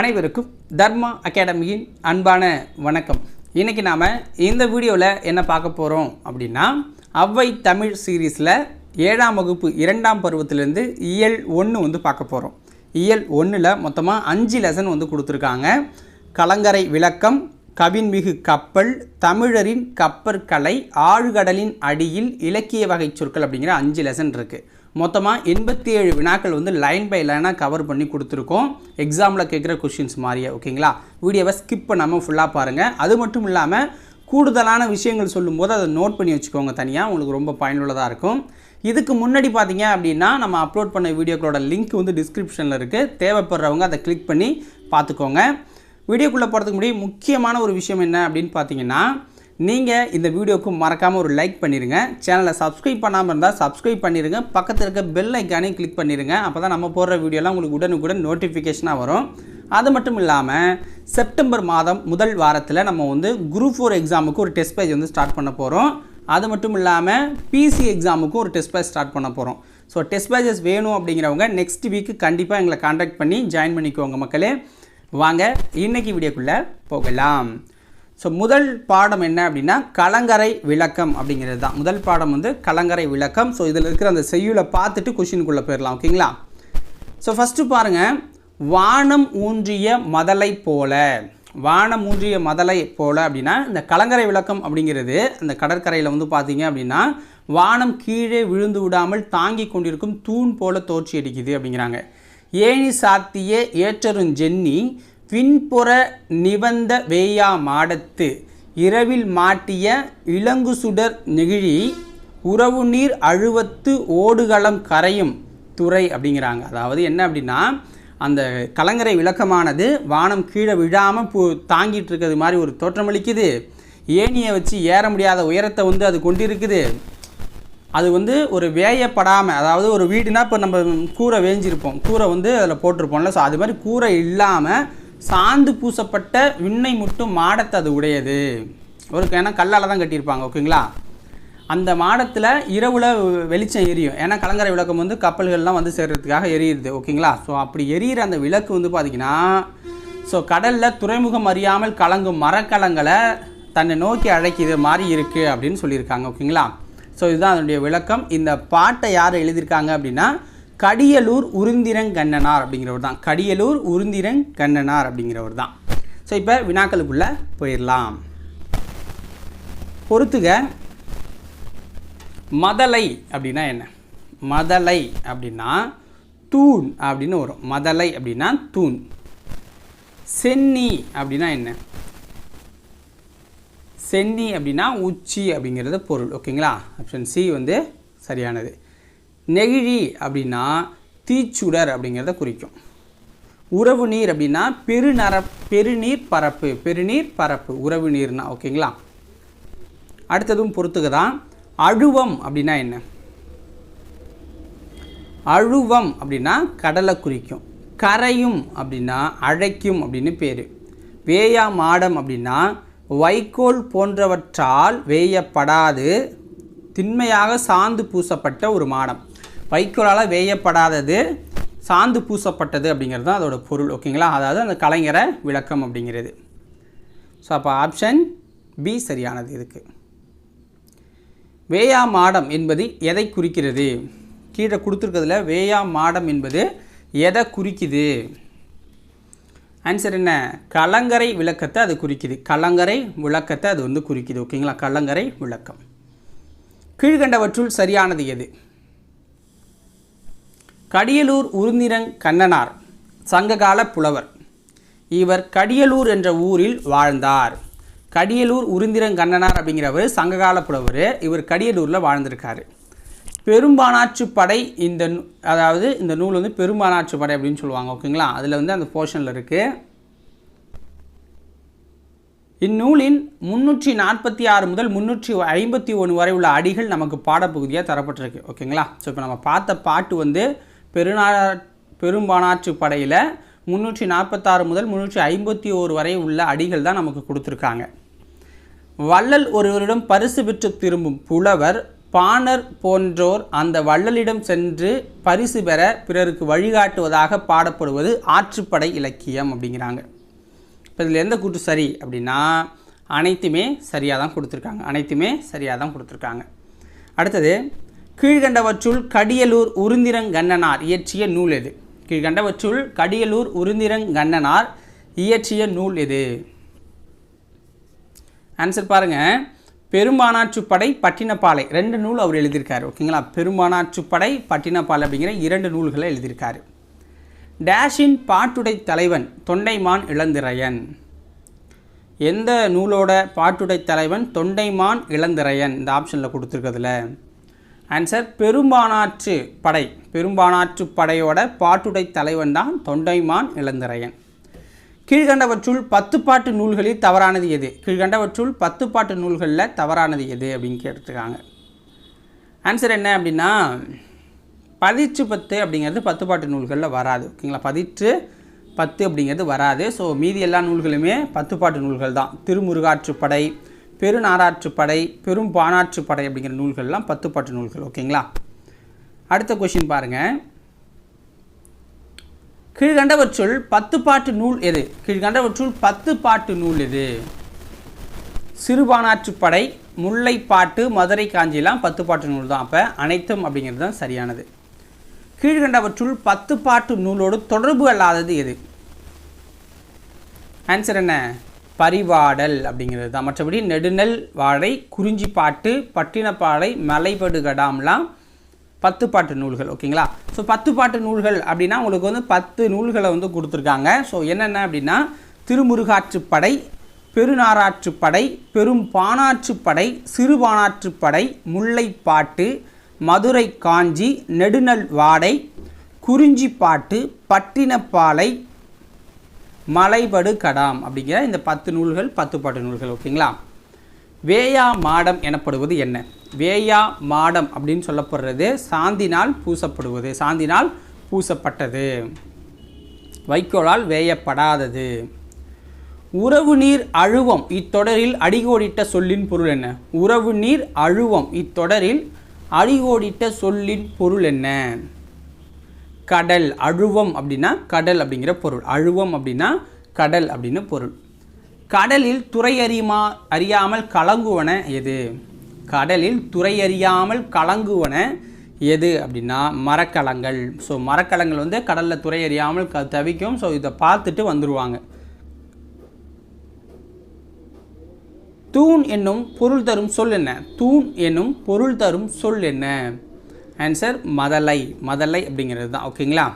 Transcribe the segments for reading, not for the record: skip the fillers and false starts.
அனைவருக்கும் தர்மா அகாடமியின் அன்பான வணக்கம். இன்றைக்கி நாம் இந்த வீடியோவில் என்ன பார்க்க போகிறோம் அப்படின்னா, அவ்வை தமிழ் சீரீஸில் 7ஆம் வகுப்பு 2ஆம் பருவத்திலேருந்து இயல் 1 வந்து பார்க்க போகிறோம். இயல் 1ல் மொத்தமாக 5 லெசன் வந்து கொடுத்துருக்காங்க. கலங்கரை விளக்கம், கவின்மிகு கப்பல், தமிழரின் கப்பற்கலை, ஆழ்கடலின் அடியில், இலக்கிய வகை சொற்கள் அப்படிங்கிற 5 லெசன் இருக்குது. மொத்தமாக 87 வினாக்கள் வந்து லைன் பை லைனாக கவர் பண்ணி கொடுத்துருக்கோம். எக்ஸாமில் கேட்குற கொஷின்ஸ் மாதிரியே. ஓகேங்களா? வீடியோவை ஸ்கிப் பண்ணாமல் ஃபுல்லாக பாருங்கள். அது மட்டும் இல்லாமல் கூடுதலான விஷயங்கள் சொல்லும்போது அதை நோட் பண்ணி வச்சுக்கோங்க தனியாக, உங்களுக்கு ரொம்ப பயனுள்ளதாக இருக்கும். இதுக்கு முன்னாடி பார்த்தீங்க அப்படின்னா நம்ம அப்லோட் பண்ண வீடியோக்களோட லிங்க் வந்து டிஸ்கிரிப்ஷனில் இருக்குது. தேவைப்படுறவங்க அதை கிளிக் பண்ணி பார்த்துக்கோங்க. வீடியோக்குள்ளே போகிறதுக்கு முன்னாடி முக்கியமான ஒரு விஷயம் என்ன அப்படின்னு பார்த்தீங்கன்னா, நீங்கள் இந்த வீடியோவுக்கு மறக்காமல் ஒரு லைக் பண்ணிடுங்க. சேனலை சப்ஸ்கிரைப் பண்ணாமல் இருந்தால் சப்ஸ்கிரைப் பண்ணிடுங்க. பக்கத்தில் இருக்க பெல் ஐக்கானையும் கிளிக் பண்ணிடுங்க. அப்போ தான் நம்ம போடுற வீடியோலாம் உங்களுக்கு உடனுக்குடன் நோட்டிஃபிகேஷனாக வரும். அது மட்டும் இல்லாமல் செப்டம்பர் மாதம் முதல் வாரத்தில் நம்ம வந்து குரூப் 4 எக்ஸாமுக்கு ஒரு டெஸ்ட் பேஜ் வந்து ஸ்டார்ட் பண்ண போகிறோம். அது மட்டும் இல்லாமல் பிசி எக்ஸாமுக்கும் ஒரு டெஸ்ட் பேஜ் ஸ்டார்ட் பண்ண போகிறோம். ஸோ டெஸ்ட் பேஜஸ் வேணும் அப்படிங்கிறவங்க நெக்ஸ்ட் வீக்கு கண்டிப்பாக எங்களை கான்டாக்ட் பண்ணி ஜாயின் பண்ணிக்கோங்க மக்களே. வாங்க இன்றைக்கி வீடியோக்குள்ளே போகலாம். ஸோ முதல் பாடம் என்ன அப்படின்னா, கலங்கரை விளக்கம் அப்படிங்கிறது தான் முதல் பாடம் வந்து கலங்கரை விளக்கம். ஸோ இதில் இருக்கிற அந்த செய்யுளை பார்த்துட்டு கொஷினுக்குள்ளே போயிடலாம். ஓகேங்களா? ஸோ ஃபஸ்ட்டு பாருங்கள், வானம் ஊன்றிய மதலை போல. வானம் ஊன்றிய மதலை போல அப்படின்னா, இந்த கலங்கரை விளக்கம் அப்படிங்கிறது அந்த கடற்கரையில் வந்து பார்த்தீங்க அப்படின்னா, வானம் கீழே விழுந்து விடாமல் தாங்கி கொண்டிருக்கும் தூண் போல தோற்றி அடிக்குது அப்படிங்கிறாங்க. ஏணி சாத்திய ஏற்றருஞ்சென்னி விண்புற நிவந்த வேயா மாடத்து இரவில் மாட்டிய இளங்கு சுடர் நெகிழி உறவு நீர் அழுவத்து ஓடுகளம் கரையும் துறை அப்படிங்கிறாங்க. அதாவது என்ன அப்படின்னா, அந்த கலங்கரை விளக்கமானது வானம் கீழே விழாமல் தாங்கிட்டு இருக்கிறது மாதிரி ஒரு தோற்றமளிக்குது. ஏணியை வச்சு ஏற முடியாத உயரத்தை வந்து அது கொண்டிருக்குது. அது வந்து ஒரு வேயப்படாமல், அதாவது ஒரு வீடுனா இப்போ நம்ம கூரை வேஞ்சிருப்போம், கூரை வந்து அதில் போட்டிருப்போம்ல. ஸோ அது மாதிரி கூரை இல்லாமல் சாந்து பூசப்பட்ட விண்ணை முட்டும் மாடத்தை அது உடையது. ஒரு ஏன்னா கல்லால் தான் கட்டியிருப்பாங்க. ஓகேங்களா? அந்த மாடத்தில் இரவில் வெளிச்சம் எரியும். ஏன்னா கலங்கரை விளக்கம் வந்து கப்பல்கள்லாம் வந்து சேர்கிறதுக்காக எரியுது. ஓகேங்களா? ஸோ அப்படி எரியிற அந்த விளக்கு வந்து பார்த்திங்கன்னா, ஸோ கடலில் துறைமுகம் அறியாமல் கலங்கும் மரக்கலங்களை தன்னை நோக்கி அழைக்கிற மாதிரி இருக்குது அப்படின்னு சொல்லியிருக்காங்க. ஓகேங்களா? ஸோ இதுதான் அதனுடைய விளக்கம். இந்த பாட்டை யார் எழுதியிருக்காங்க அப்படின்னா, கடியலூர் உருந்திரங்கண்ணனார் அப்படிங்கிறவர் தான். கடியலூர் உருந்திரங்கண்ணனார் அப்படிங்கிறவர் தான். ஸோ இப்போ வினாக்களுக்குள்ளே போயிடலாம். பொறுத்துக, மதலை அப்படின்னா என்ன? மதலை அப்படின்னா தூண் அப்படின்னு வரும். மதலை அப்படின்னா தூண். சென்னி அப்படின்னா என்ன? சென்னி அப்படின்னா உச்சி அப்படிங்கிறது பொருள். ஓகேங்களா? ஆப்ஷன் சி வந்து சரியானது. நெகிழி அப்படின்னா தீச்சுடர் அப்படிங்கிறத குறிக்கும். உறவு நீர் அப்படின்னா பெருநீர் பரப்பு. பெருநீர் பரப்பு உறவு நீர்னா. ஓகேங்களா? அடுத்ததும் பொறுத்துக்க தான். அழுவம் அப்படின்னா என்ன? அழுவம் அப்படின்னா கடலை குறிக்கும். கரையும் அப்படின்னா அழைக்கும் அப்படின்னு பேர். வேயா மாடம் அப்படின்னா வைக்கோல் போன்றவற்றால் வேயப்படாது திண்மையாக சாந்து பூசப்பட்ட ஒரு மாடம். வைக்கோலால் வேயப்படாதது, சாந்து பூசப்பட்டது அப்படிங்கிறது தான் அதோட பொருள். ஓகேங்களா? அதாவது அந்த கலைஞரை விளக்கம் அப்படிங்கிறது. ஸோ அப்போ ஆப்ஷன் பி சரியானது இதுக்கு. வேயா மாடம் என்பது எதை குறிக்கிறது? கீழே கொடுத்துருக்கிறதுல வேயா மாடம் என்பது எதை குறிக்குது? ஆன்சர் என்ன? கலங்கரை விளக்கத்தை அது குறிக்குது. கலங்கரை விளக்கத்தை அது வந்து குறிக்குது. ஓகேங்களா? கலங்கரை விளக்கம். கீழ்கண்டவற்றுள் சரியானது எது? கடியலூர் உருந்திரங்கண்ணனார் சங்ககால புலவர். இவர் கடியலூர் என்ற ஊரில் வாழ்ந்தார். கடியலூர் உருந்திரங்கண்ணனார் அப்படிங்கிறவர் சங்ககால புலவர். இவர் கடியலூரில் வாழ்ந்திருக்காரு. பெரும்பானாற்று படை அதாவது இந்த நூல் வந்து பெரும்பானாற்று படை அப்படின்னு சொல்லுவாங்க. ஓகேங்களா? அதில் வந்து அந்த போர்ஷனில் இருக்குது. இந்நூலின் 346 முதல் 351 வரை உள்ள அடிகள் நமக்கு பாடப்பகுதியாக தரப்பட்டிருக்கு. ஓகேங்களா? ஸோ இப்போ நம்ம பார்த்த பாட்டு வந்து பெரும்பானாற்று படையில் 346 முதல் 351 வரை உள்ள அடிகள் தான் நமக்கு கொடுத்துருக்காங்க. வள்ளல் ஒருவரிடம் பரிசு பெற்று திரும்பும் புலவர் பாணர் போன்றோர் அந்த வள்ளலிடம் சென்று பரிசு பெற பிறருக்கு வழிகாட்டுவதாக பாடப்படுவது ஆற்றுப்படை இலக்கியம் அப்படிங்கிறாங்க. இப்போ இதில் எந்த கூற்று சரி அப்படின்னா அனைத்துமே சரியாக தான் கொடுத்துருக்காங்க. அனைத்துமே சரியாக தான் கொடுத்துருக்காங்க. அடுத்தது, கீழ்கண்டவற்றுள் கடியலூர் உருந்திரங்கண்ணனார் இயற்றிய நூல் எது? கீழ்கண்டவற்றுள் கடியலூர் உருந்திரங்கண்ணனார் இயற்றிய நூல் எது? ஆன்சர் பாருங்கள். பெரும்பானாற்றுப்படை, பட்டினப்பாலை 2 நூல் அவர் எழுதியிருக்காரு. ஓகேங்களா? பெரும்பானாற்றுப்படை, பட்டினப்பாலை அப்படிங்கிற 2 நூல்களை எழுதியிருக்காரு. டேஷின் பாட்டுடை தலைவன் தொண்டைமான் இளந்திரையன். எந்த நூலோட பாட்டுடை தலைவன் தொண்டைமான் இளந்திரையன்? இந்த ஆப்ஷனில் கொடுத்துருக்கிறதுல ஆன்சர் பெரும்பானாற்று படை. பெரும்பானாற்று படையோட பாட்டுடை தலைவன் தான் தொண்டைமான் இளந்திரையன். கீழ்கண்டவற்றுள் 10 பாட்டு நூல்களில் தவறானது எது? கீழ்கண்டவற்றுள் 10 பாட்டு நூல்களில் தவறானது எது அப்படின்னு கேட்டுருக்காங்க. ஆன்சர் என்ன அப்படின்னா பதிற்று 10 அப்படிங்கிறது 10 பாட்டு நூல்களில் வராது. ஓகேங்களா? பதிற்று 10 அப்படிங்கிறது வராது. ஸோ மீதி எல்லா நூல்களுமே 10 பாட்டு நூல்கள் தான். திருமுருகாற்றுப்படை, பெருநாராற்றுப்படை, பெரும் பானாற்றுப்படை அப்படிங்கிற நூல்கள்லாம் 10 பாட்டு நூல்கள். ஓகேங்களா? அடுத்த கொஷின் பாருங்கள். கீழ்கண்டவற்றுள் 10 பாட்டு நூல் எது? கீழ்கண்டவற்றுள் 10 பாட்டு நூல் எது? சிறுபானாற்றுப்படை, முல்லைப்பாட்டு, மதுரை காஞ்சிலாம் 10 பாட்டு நூல் தான். அப்போ அனைத்தும் அப்படிங்கிறது தான் சரியானது. கீழ்கண்டவற்றுள் 10 பாட்டு நூலோடு தொடர்பு அல்லாதது எது? ஆன்சர் என்ன? பரிபாடல் அப்படிங்கிறது தான். மற்றபடி நெடுநெல் வாடை, குறிஞ்சிப்பாட்டு, பட்டினப்பாலை, மலைபடுகடாம்லாம் 10 பாட்டு நூல்கள். ஓகேங்களா? ஸோ 10 பாட்டு நூல்கள் அப்படின்னா உங்களுக்கு வந்து 10 நூல்களை வந்து கொடுத்துருக்காங்க. ஸோ என்னென்ன அப்படின்னா திருமுருகாற்றுப்படை, பெருநாராற்றுப்படை, பெரும் பானாற்றுப்படை, சிறுபானாற்றுப்படை, முல்லைப்பாட்டு, மதுரை காஞ்சி, நெடுநல் வாடை, குறிஞ்சிப்பாட்டு, பட்டினப்பாலை, மலைபடு கடாம் அப்படிங்கிற இந்த 10 நூல்கள் 10 பாட்டு நூல்கள். ஓகேங்களா? வேயா மாடம் எனப்படுவது என்ன? வேயா மாடம் அப்படின்னு சொல்லப்படுறது சாந்தினால் பூசப்படுவது. சாந்தினால் பூசப்பட்டது, வைக்கோலால் வேயப்படாதது. உறவு நீர் அழுவம் இத்தொடரில் அடிகோடிட்ட சொல்லின் பொருள் என்ன? உறவு நீர் அழுவம் இத்தொடரில் அடிகோடிட்ட சொல்லின் பொருள் என்ன? கடல். அழுவம் அப்படின்னா கடல் அப்படிங்கிற பொருள். அழுவம் அப்படின்னா கடல் அப்படின்னு பொருள். கடலில் துறை அறியாமல் கலங்குவன எது? கடலில் துறை அறியாமல் கலங்குவன எது அப்படின்னா மரக்கலங்கள். ஸோ மரக்கலங்கள் வந்து கடலில் துறை அறியாமல் தவிக்கும். ஸோ இதை பார்த்துட்டு வந்துடுவாங்க. தூண் என்னும் பொருள் தரும் சொல் என்ன? தூண் என்னும் பொருள் தரும் சொல் என்ன? ஆன்சர் மதலை. மதலை அப்படிங்கிறது தான். ஓகேங்களா?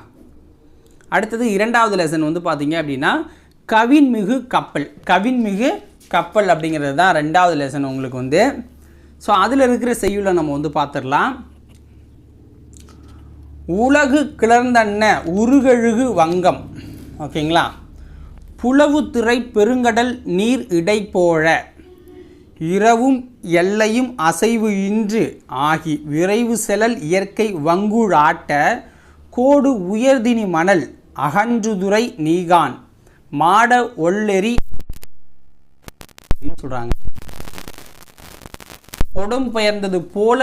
அடுத்தது 2வது லெசன் வந்து பார்த்தீங்க அப்படின்னா கவின்மிகு கப்பல். கவின்மிகு கப்பல் அப்படிங்கிறது தான் 2வது லெசன் உங்களுக்கு வந்து. ஸோ அதில் இருக்கிற செய்யுளை நம்ம வந்து பார்த்துடலாம். உலகு கிளர்ந்தன்ன உருகழுகு வங்கம். ஓகேங்களா? புலவு திரை பெருங்கடல் நீர் இடைப்போழ இரவும் எல்லையும் அசைவு இன்று ஆகி விரைவு செலல் இயற்கை வங்குழாட்ட கோடு உயர்தினி மணல் அகன்றுதுறை நீகான் மாட ஒள்ளெறி சொல்கிறாங்க. கொடும் பெயர்ந்தது போல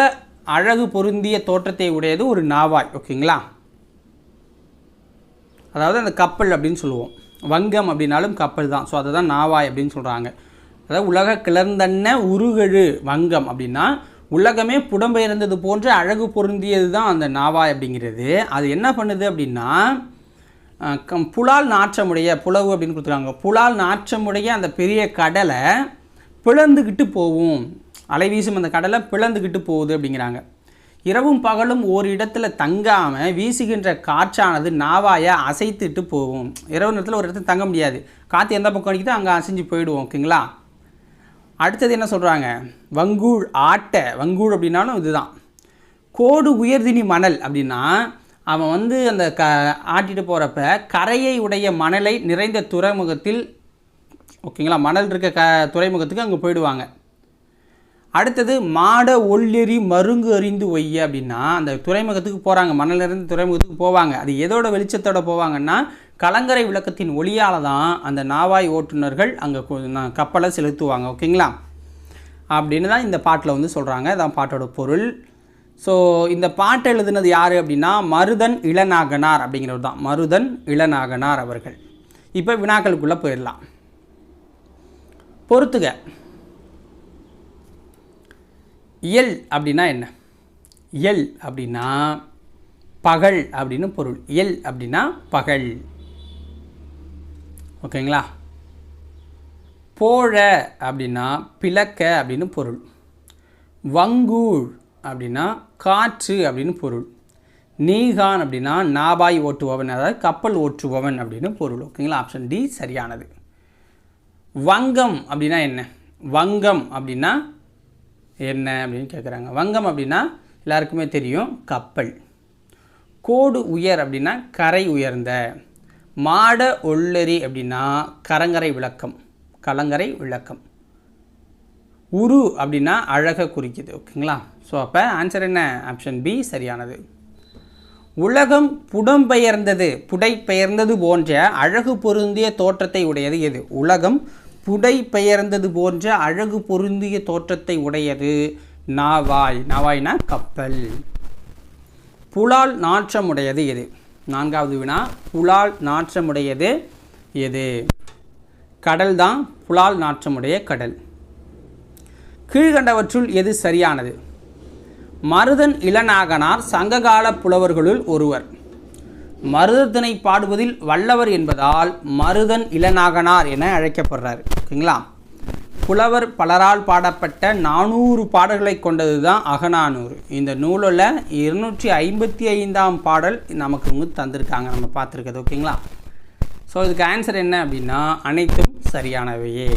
அழகு பொருந்திய தோற்றத்தை உடையது ஒரு நாவாய். ஓகேங்களா? அதாவது அந்த கப்பல் அப்படின்னு சொல்லுவோம். வங்கம் அப்படின்னாலும் கப்பல் தான். ஸோ அதை தான் நாவாய் அப்படின்னு சொல்கிறாங்க. அதாவது உலக கிளர்ந்தன்ன உருகழு வங்கம் அப்படின்னா உலகமே புடம்பெயர்ந்தது போன்ற அழகு பொருந்தியது தான் அந்த நாவாய் அப்படிங்கிறது. அது என்ன பண்ணுது அப்படின்னா புலால் நாற்றமுடைய, புலவு அப்படின்னு கொடுத்துருக்காங்க, புலால் நாற்றமுடைய அந்த பெரிய கடலை பிளந்துக்கிட்டு போகும். அலைவீசும் அந்த கடலை பிளந்துக்கிட்டு போகுது அப்படிங்கிறாங்க. இரவும் பகலும் ஒரு இடத்துல தங்காமல் வீசுகின்ற காற்றானது நாவாயை அசைத்துட்டு போகும். இரவு நேரத்தில் ஒரு இடத்துல தங்க முடியாது. காற்று எந்த பக்கம் அடிக்குதோ அங்கே அசைஞ்சு போயிடுவோம். ஓகேங்களா? அடுத்தது என்ன சொல்கிறாங்க? வங்கூழ் ஆட்ட. வங்கூழ் அப்படின்னாலும் இதுதான். கோடு உயர்தினி மணல் அப்படின்னா அவன் வந்து அந்த ஆட்டிட்டு போகிறப்ப கரையை உடைய மணலை நிறைந்த துறைமுகத்தில், ஓகேங்களா, மணல் இருக்க துறைமுகத்துக்கு அங்கே போயிடுவாங்க. அடுத்தது மாட ஒள்ளெறி மருங்கு அறிந்து ஒய்ய அப்படின்னா அந்த துறைமுகத்துக்கு போகிறாங்க, மணல் நிறைந்த துறைமுகத்துக்கு போவாங்க. அது எதோட வெளிச்சத்தோட போவாங்கன்னா கலங்கரை விளக்கத்தின் ஒளியால் தான் அந்த நாவாய் ஓட்டுநர்கள் அங்கே கப்பலை செலுத்துவாங்க. ஓகேங்களா? அப்படின்னு தான் இந்த பாட்டில் வந்து சொல்கிறாங்க. இதான் பாட்டோட பொருள். ஸோ இந்த பாட்டை எழுதுனது யார் அப்படின்னா மருதன் இளநாகனார் அப்படிங்கிறவர் தான், மருதன் இளநாகனார் அவர்கள். இப்போ வினாக்களுக்குள்ளே போயிடலாம். பொறுத்துக. இயல் அப்படின்னா என்ன? இயல் அப்படின்னா பகல் அப்படின்னு பொருள். இயல் அப்படின்னா பகல். ஓகேங்களா? போழ அப்படின்னா பிளக்க அப்படின்னு பொருள். வங்கூழ் அப்படின்னா காற்று அப்படின்னு பொருள். நீகான் அப்படின்னா நாபாய் ஓட்டுபவன், அதாவது கப்பல் ஓட்டுபவன் அப்படின்னு பொருள். ஓகேங்களா? ஆப்ஷன் டி சரியானது. வங்கம் அப்படின்னா என்ன? வங்கம் அப்படின்னா என்ன அப்படின்னு கேட்குறாங்க. வங்கம் அப்படின்னா எல்லாருக்குமே தெரியும், கப்பல். கோடு உயர் அப்படின்னா கரை உயர்ந்த. மாட ஒள்ளரி அப்படின்னா கலங்கரை விளக்கம், கலங்கரை விளக்கம். உரு அப்படின்னா அழகை குறிக்குது. ஓகேங்களா? ஸோ அப்போ ஆன்சர் என்ன? ஆப்ஷன் பி சரியானது. உலகம் புடம்பெயர்ந்தது, புடைப்பெயர்ந்தது போன்ற அழகு பொருந்திய தோற்றத்தை உடையது எது? உலகம் புடைப்பெயர்ந்தது போன்ற அழகு பொருந்திய தோற்றத்தை உடையது நாவாய். நாவாய்னா கப்பல். புலால் நாற்றமுடையது எது? நான்காவது வினா, புலால் நாற்றமுடையது எது? கடல் தான் புலால் நாற்றமுடைய கடல். கீழ்கண்டவற்றுள் எது சரியானது? மருதன் இளநாகனார் சங்ககால புலவர்களுள் ஒருவர். மருதத்தினை பாடுவதில் வல்லவர் என்பதால் மருதன் இளநாகனார் என அழைக்கப்படுறார். ஓகேங்களா? புலவர் பலரால் பாடப்பட்ட 400 பாடல்களை கொண்டது தான் அகநானூறு. இந்த நூலில் 255ஆம் பாடல் நமக்கு இங்கு தந்திருக்காங்க, நம்ம பார்த்துருக்கிறது. ஓகேங்களா? ஸோ இதுக்கு ஆன்சர் என்ன அப்படின்னா அனைத்தும் சரியானவையே.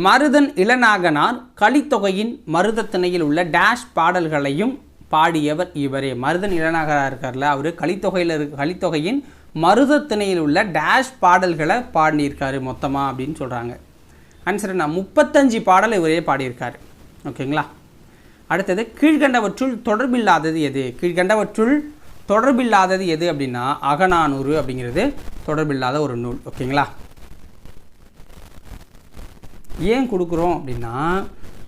மருதன் இளநாகனார் கலித்தொகையின் மருதத்திணையில் உள்ள டேஷ் பாடல்களையும் பாடியவர் இவரே. மருதன் இளநாகனார் இருக்கார்ல, அவர் கலித்தொகையின் மருதத்திணையில் உள்ள டேஷ் பாடல்களை பாடியிருக்காரு மொத்தமாக அப்படின்னு சொல்கிறாங்க. ஆன்சர் என்ன? 35 பாடல் இவரே பாடியிருக்காரு. ஓகேங்களா? அடுத்தது, கீழ்கண்டவற்றுள் தொடர்பில்லாதது எது? கீழ்கண்டவற்றுள் தொடர்பில்லாதது எது அப்படின்னா அகநானூறு அப்படிங்கிறது தொடர்பில்லாத ஒரு நூல். ஓகேங்களா? ஏன் கொடுக்குறோம் அப்படின்னா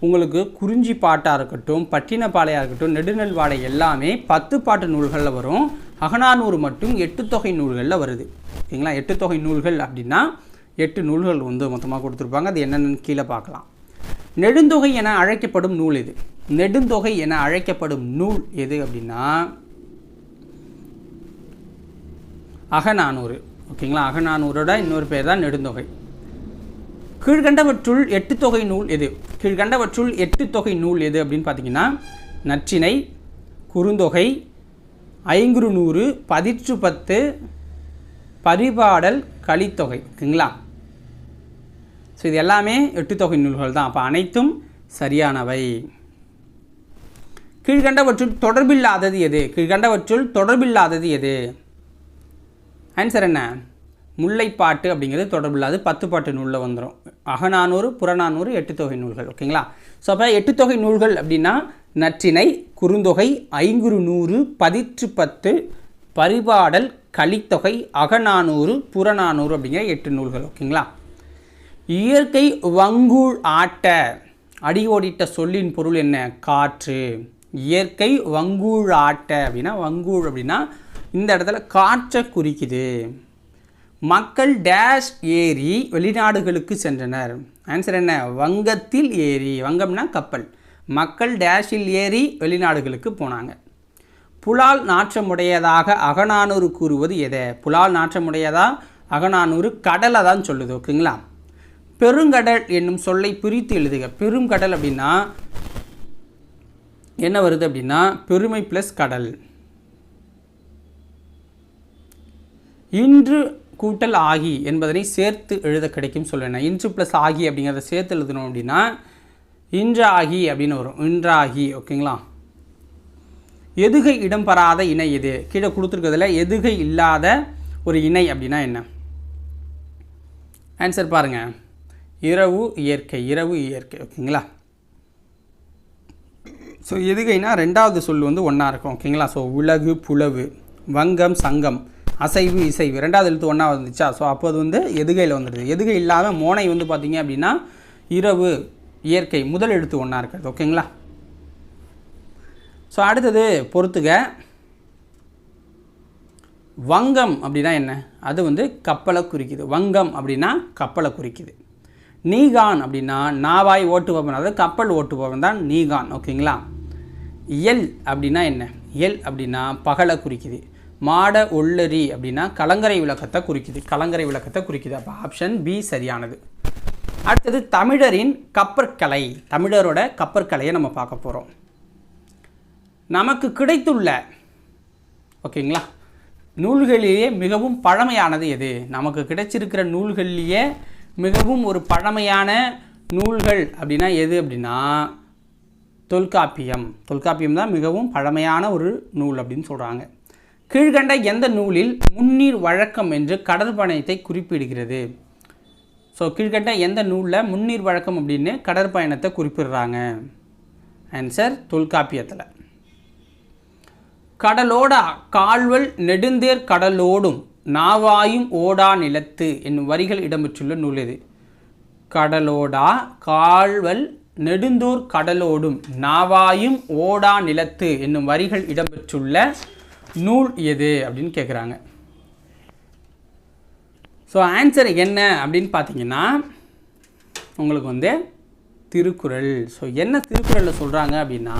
உங்களுக்கு குறிஞ்சி பாட்டாக இருக்கட்டும், பட்டினப்பாளையாக இருக்கட்டும், நெடுநெல்வாடை எல்லாமே 10 பாட்டு நூல்களில் வரும். அகநானூறு மட்டும் 8 தொகை நூல்களில் வருது. ஓகேங்களா? 8 தொகை நூல்கள் அப்படின்னா 8 நூல்கள் வந்து மொத்தமாக கொடுத்துருப்பாங்க. அது என்னென்னு கீழே பார்க்கலாம். நெடுந்தொகை என அழைக்கப்படும் நூல் எது? நெடுந்தொகை என அழைக்கப்படும் நூல் எது அப்படின்னா அகநானூறு. ஓகேங்களா? அகநானூரோட இன்னொரு பேர் தான் நெடுந்தொகை. கீழ்கண்டவற்றுள் 8 தொகை நூல் எது? கீழ்கண்டவற்றுள் 8 தொகை நூல் எது அப்படின்னு பார்த்தீங்கன்னா நற்றிணை, குறுந்தொகை, ஐங்குறுநூறு, பதிற்று பத்து, பரிபாடல், கலித்தொகை. ஓகேங்களா? ஸோ இது எல்லாமே 8 தொகை நூல்கள் தான். அப்போ அனைத்தும் சரியானவை. கீழ்கண்டவற்றுள் தொடர்பில்லாதது எது? கீழ்கண்டவற்றுள் தொடர்பில்லாதது எது? ஆன்சர் என்ன? முல்லைப்பாட்டு அப்படிங்கிறது தொடர்பில்லாது 10 பாட்டு நூலில் வந்துடும். அகநானூறு, புறநானூறு 8 தொகை நூல்கள். ஓகேங்களா? ஸோ அப்போ 8 தொகை நூல்கள் அப்படின்னா நற்றிணை, குறுந்தொகை, ஐங்குறுநூறு, பதிற்று பத்து, பரிபாடல், கலித்தொகை, அகநானூறு, புறநானூறு அப்படிங்கிற 8 நூல்கள். ஓகேங்களா? இயற்கை வங்கூழ் ஆட்ட அடியோடிட்ட சொல்லின் பொருள் என்ன? காற்று. இயற்கை வங்கூழ் ஆட்ட அப்படின்னா வங்கூழ் அப்படின்னா இந்த இடத்துல காற்றை குறிக்குது. மக்கள் டேஷ் ஏறி வெளிநாடுகளுக்கு சென்றனர். ஆன்சர் என்ன? வங்கத்தில் ஏறி. வங்கம்னா கப்பல். மக்கள் டேஷில் ஏறி வெளிநாடுகளுக்கு போனாங்க. புலால் நாற்றமுடையதாக அகநானூறு கூறுவது எதை? புலால் நாற்றமுடையதா அகநானூறு கடலை தான் சொல்லுது. ஓகேங்களா? பெருங்கடல் என்னும் சொல்லை பிரித்து எழுதுக. பெருங்கடல் அப்படின்னா என்ன வருது அப்படின்னா பெருமை ப்ளஸ் கடல். இன்று கூட்டல் ஆகி என்பதனை சேர்த்து எழுத கிடைக்கும் சொல்லுவேன். இன்று ப்ளஸ் ஆகி அப்படிங்கிறத சேர்த்து எழுதணும் அப்படின்னா இன்றாகி அப்படின்னு வரும். இன்றாகி. ஓகேங்களா? எதுகை இடம் பெறாத இணை எது? கீழே கொடுத்துருக்கிறதுல எதுகை இல்லாத ஒரு இணை அப்படின்னா என்ன? ஆன்சர் பாருங்கள். இரவு இயற்கை. இரவு இயற்கை. ஓகேங்களா? ஸோ எதுகைனா ரெண்டாவது சொல் வந்து ஒன்றா இருக்கும். ஓகேங்களா? ஸோ உலகு, புலவு, வங்கம், சங்கம், அசைவு இசைவு 2வது எழுத்து ஒன்றா வந்துச்சா. ஸோ அப்போ அது வந்து எதுகையில் வந்துடுது. எதுகை இல்லாமல் மோனை வந்து பார்த்திங்க அப்படின்னா இரவு இயற்கை முதல் எழுத்து ஒன்றா இருக்கிறது. ஓகேங்களா. ஸோ அடுத்தது பொறுத்துக. வங்கம் அப்படின்னா என்ன? அது வந்து கப்பலை குறிக்குது. வங்கம் அப்படின்னா கப்பலை குறிக்குது. நீகான் அப்படின்னா நாவாய் ஓட்டுபவன், அதாவது கப்பல் ஓட்டுபவன் தான் நீகான். ஓகேங்களா. எல் அப்படின்னா என்ன? எல் அப்படின்னா பகலை குறிக்குது. மாட ஒள்ளரி அப்படின்னா கலங்கரை விளக்கத்தை குறிக்குது. கலங்கரை விளக்கத்தை குறிக்குது. அப்போ ஆப்ஷன் பி சரியானது. அடுத்தது தமிழரின் கப்பற்கலை. தமிழரோட கப்பற்கலையை நம்ம பார்க்க போகிறோம். நமக்கு கிடைத்துள்ள ஓகேங்களா நூல்களிலேயே மிகவும் பழமையானது எது? நமக்கு கிடைச்சிருக்கிற நூல்களிலேயே மிகவும் ஒரு பழமையான நூல்கள் அப்படின்னா எது அப்படின்னா தொல்காப்பியம். தொல்காப்பியம் தான் மிகவும் பழமையான ஒரு நூல் அப்படின்னு சொல்கிறாங்க. கீழ்கண்ட எந்த நூலில் முன்னீர் வழக்கம் என்று கடற்பயணத்தை குறிப்பிடுகிறது? ஸோ கீழ்கண்ட எந்த நூலில் முன்னீர் வழக்கம் அப்படின்னு கடற்பயணத்தை குறிப்பிடுறாங்க? ஆன்சர் தொல்காப்பியத்தில். கடலோடா கால்வல் நெடுந்தேர் கடலோடும் நாவாயும் ஓடா நிலத்து என்னும் வரிகள் இடம்பெற்றுள்ள நூல் எது? கடலோடா கால்வல் நெடுந்தோர் கடலோடும் நாவாயும் ஓடா நிலத்து என்னும் வரிகள் இடம்பெற்றுள்ள நூல் எது அப்படின்னு கேட்குறாங்க. ஸோ ஆன்சர் என்ன அப்படின்னு பார்த்தீங்கன்னா உங்களுக்கு வந்து திருக்குறள். ஸோ என்ன திருக்குறளில் சொல்கிறாங்க அப்படின்னா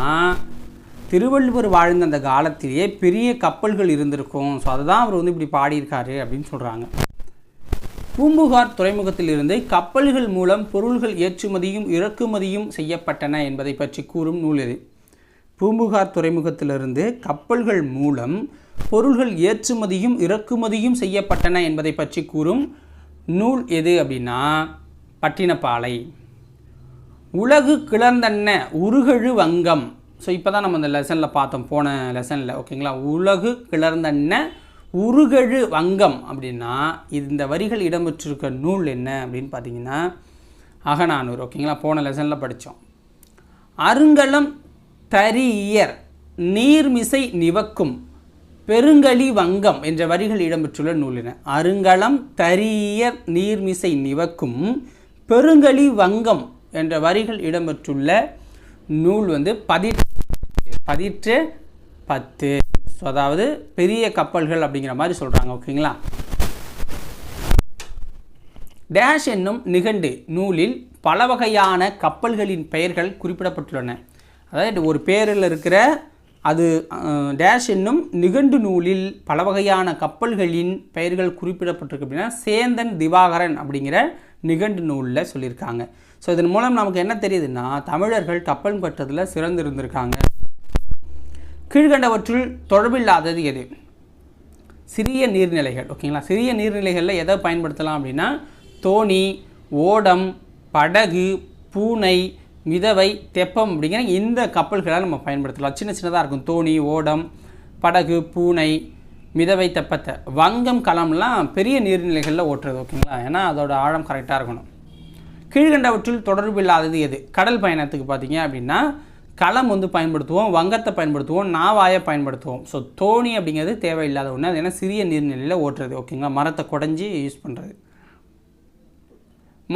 திருவள்ளுவர் வாழ்ந்த அந்த காலத்திலேயே பெரிய கப்பல்கள் இருந்திருக்கும். ஸோ அதை தான் அவர் வந்து இப்படி பாடியிருக்காரு அப்படின்னு சொல்கிறாங்க. பூம்புகார் துறைமுகத்திலிருந்து கப்பல்கள் மூலம் பொருள்கள் ஏற்றுமதியும் இறக்குமதியும் செய்யப்பட்டன என்பதை பற்றி கூறும் நூல் எது? பூம்புகார் துறைமுகத்திலிருந்து கப்பல்கள் மூலம் பொருள்கள் ஏற்றுமதியும் இறக்குமதியும் செய்யப்பட்டன என்பதை பற்றி கூறும் நூல் எது அப்படின்னா பட்டினப்பாலை. உலகு கிளர்ந்தன்ன உருகழு வங்கம். ஸோ இப்போ தான் நம்ம இந்த லெசனில் பார்த்தோம், போன லெசனில். ஓகேங்களா. உலகு கிளர்ந்தன்ன உருகழு வங்கம் அப்படின்னா இந்த வரிகள் இடம்பெற்றிருக்க நூல் என்ன அப்படின்னு பார்த்தீங்கன்னா அகநானூறு. ஓகேங்களா. போன லெசனில் படித்தோம். அருங்கலம் தரியர் நீர்மிசை நிவக்கும் பெருங்கலி வங்கம் என்ற வரிகள் இடம்பெற்றுள்ள நூல் என்ன? அருங்கலம் தரியர் நீர்மிசை நிவக்கும் பெருங்கலி வங்கம் என்ற வரிகள் இடம்பெற்றுள்ள நூல் வந்து பதிற்று 10. ஸோ அதாவது பெரிய கப்பல்கள் அப்படிங்கிற மாதிரி சொல்கிறாங்க. ஓகேங்களா. டேஷ் என்னும் நிகண்டு நூலில் பல வகையான கப்பல்களின் பெயர்கள் குறிப்பிடப்பட்டுள்ளன. அதாவது ஒரு பேரில் இருக்கிற அது டேஷ் என்னும் நிகண்டு நூலில் பல வகையான கப்பல்களின் பெயர்கள் குறிப்பிடப்பட்டிருக்கு அப்படின்னா சேந்தன் திவாகரன் அப்படிங்கிற நிகண்டு நூலில் சொல்லியிருக்காங்க. ஸோ இதன் மூலம் நமக்கு என்ன தெரியுதுன்னா தமிழர்கள் கப்பல் கட்டுறதில் சிறந்திருந்திருக்காங்க. கீழ்கண்டவற்றுள் தொடர்பில்லாதது எது? சிறிய நீர்நிலைகள். ஓகேங்களா. சிறிய நீர்நிலைகளில் எதை பயன்படுத்தலாம் அப்படின்னா தோணி, ஓடம், படகு, பூனை, மிதவை, தெப்பம் அப்படிங்கிற இந்த கப்பல்களை நம்ம பயன்படுத்தலாம். சின்ன சின்னதாக இருக்கும். தோணி, ஓடம், படகு, பூனை, மிதவை, தெப்பத்தை. வங்கம், களம்லாம் பெரிய நீர்நிலைகளில் ஓட்டுறது. ஓகேங்களா. ஏன்னா அதோட ஆழம் கரெக்டாக இருக்கணும். கீழ்கண்டவற்றில் தொடர்பில்லாதது எது? கடல் பயணத்துக்கு பார்த்தீங்க அப்படின்னா களம் வந்து பயன்படுத்துவோம், வங்கத்தை பயன்படுத்துவோம், நாவாயை பயன்படுத்துவோம். ஸோ தோணி அப்படிங்கிறது தேவையில்லாத ஒன்று. அது ஏன்னா சிறிய நீர்நிலையில் ஓட்டுறது. ஓகேங்களா. மரத்தை குடஞ்சி யூஸ் பண்ணுறது.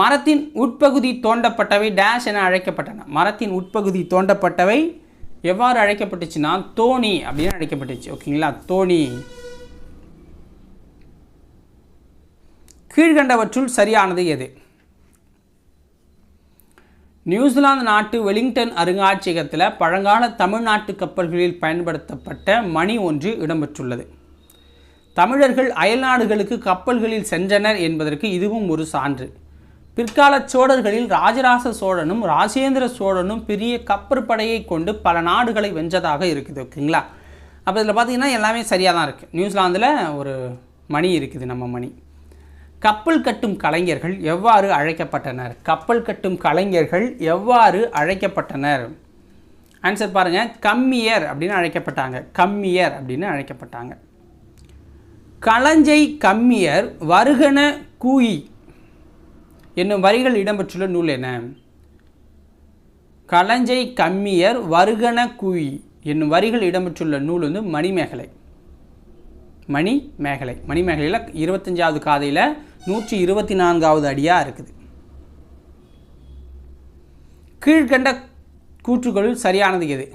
மரத்தின் உட்பகுதி தோண்டப்பட்டவை டேஷ் என அழைக்கப்பட்டன. மரத்தின் உட்பகுதி தோண்டப்பட்டவை எவ்வாறு அழைக்கப்பட்டுச்சுன்னா தோணி அப்படின்னு அழைக்கப்பட்டுச்சு. ஓகேங்களா. தோணி. கீழ்கண்டவற்றுள் சரியானது எது? நியூசிலாந்து நாட்டு வெலிங்டன் அருங்காட்சியகத்தில் பழங்கால தமிழ்நாட்டு கப்பல்களில் பயன்படுத்தப்பட்ட மணி ஒன்று இடம்பெற்றுள்ளது. தமிழர்கள் அயல்நாடுகளுக்கு கப்பல்களில் சென்றனர் என்பதற்கு இதுவும் ஒரு சான்று. பிற்கால சோழர்களில் ராஜராஜ சோழனும் ராஜேந்திர சோழனும் பெரிய கப்பற்படையை கொண்டு பல நாடுகளை வென்றதாக இருக்குது. ஓகேங்களா. அப்போ இதில் பார்த்தீங்கன்னா எல்லாமே சரியாக தான் இருக்குது. நியூசிலாந்தில் ஒரு மணி இருக்குது, நம்ம மணி. கப்பல் கட்டும் கலைஞர்கள் எவ்வாறு அழைக்கப்பட்டனர்? கப்பல் கட்டும் கலைஞர்கள் எவ்வாறு அழைக்கப்பட்டனர்? ஆன்சர் பாருங்கள். கம்மியர் அப்படின்னு அழைக்கப்பட்டாங்க. கம்மியர் அப்படின்னு அழைக்கப்பட்டாங்க. களஞ்சை கம்மியர் வருகன கூயி என்னும் வரிகள் இடம்பெற்றுள்ள நூல் என்ன? களஞ்சை கம்மியர் வருகன கூயி என்னும் வரிகள் இடம்பெற்றுள்ள நூல் வந்து மணிமேகலை. மணிமேகலையில் 25வது காதையில் 124வது அடியாக இருக்குது. கீழ்கண்ட கூற்றுகளில் சரியானது எது?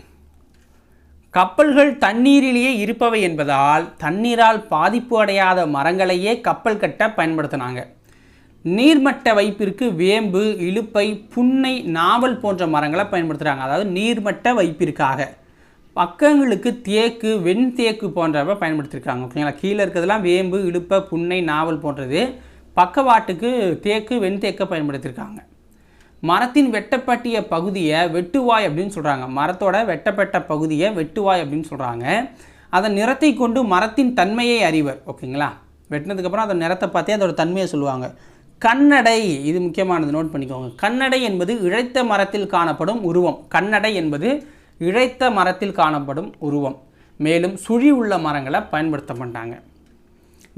கப்பல்கள் தண்ணீரிலேயே இருப்பவை என்பதால் தண்ணீரால் பாதிப்பு அடையாத மரங்களையே கப்பல் கட்ட பயன்படுத்தினாங்க. நீர்மட்ட வைப்பிற்கு வேம்பு, இலுப்பை, புன்னை, நாவல் போன்ற மரங்களை பயன்படுத்துகிறாங்க. அதாவது நீர்மட்ட வைப்பிற்காக. பக்கங்களுக்கு தேக்கு, வெண்தேக்கு போன்றவை பயன்படுத்தியிருக்காங்க. ஓகேங்களா? கீழே இருக்கிறதுலாம் வேம்பு, இலுப்பை, புன்னை, நாவல் போன்றது. பக்கவாட்டுக்கு தேக்கு, வெண்தேக்கை பயன்படுத்தியிருக்காங்க. மரத்தின் வெட்டப்பட்டிய பகுதியை வெட்டுவாய் அப்படின்னு சொல்கிறாங்க. மரத்தோட வெட்டப்பட்ட பகுதியை வெட்டுவாய் அப்படின்னு சொல்கிறாங்க. அதன் நிறத்தை கொண்டு மரத்தின் தன்மையை அறிவர். ஓகேங்களா? வெட்டினதுக்கப்புறம் அதன் நிறத்தை பார்த்தே அதோட தன்மையை சொல்லுவாங்க. கண்ணடை, இது முக்கியமானது, நோட் பண்ணிக்கோங்க. கண்ணடை என்பது இழைத்த மரத்தில் காணப்படும் உருவம். கண்ணடை என்பது இழைத்த மரத்தில் காணப்படும் உருவம். மேலும் சுழி உள்ள மரங்களை பயன்படுத்த மாட்டாங்க.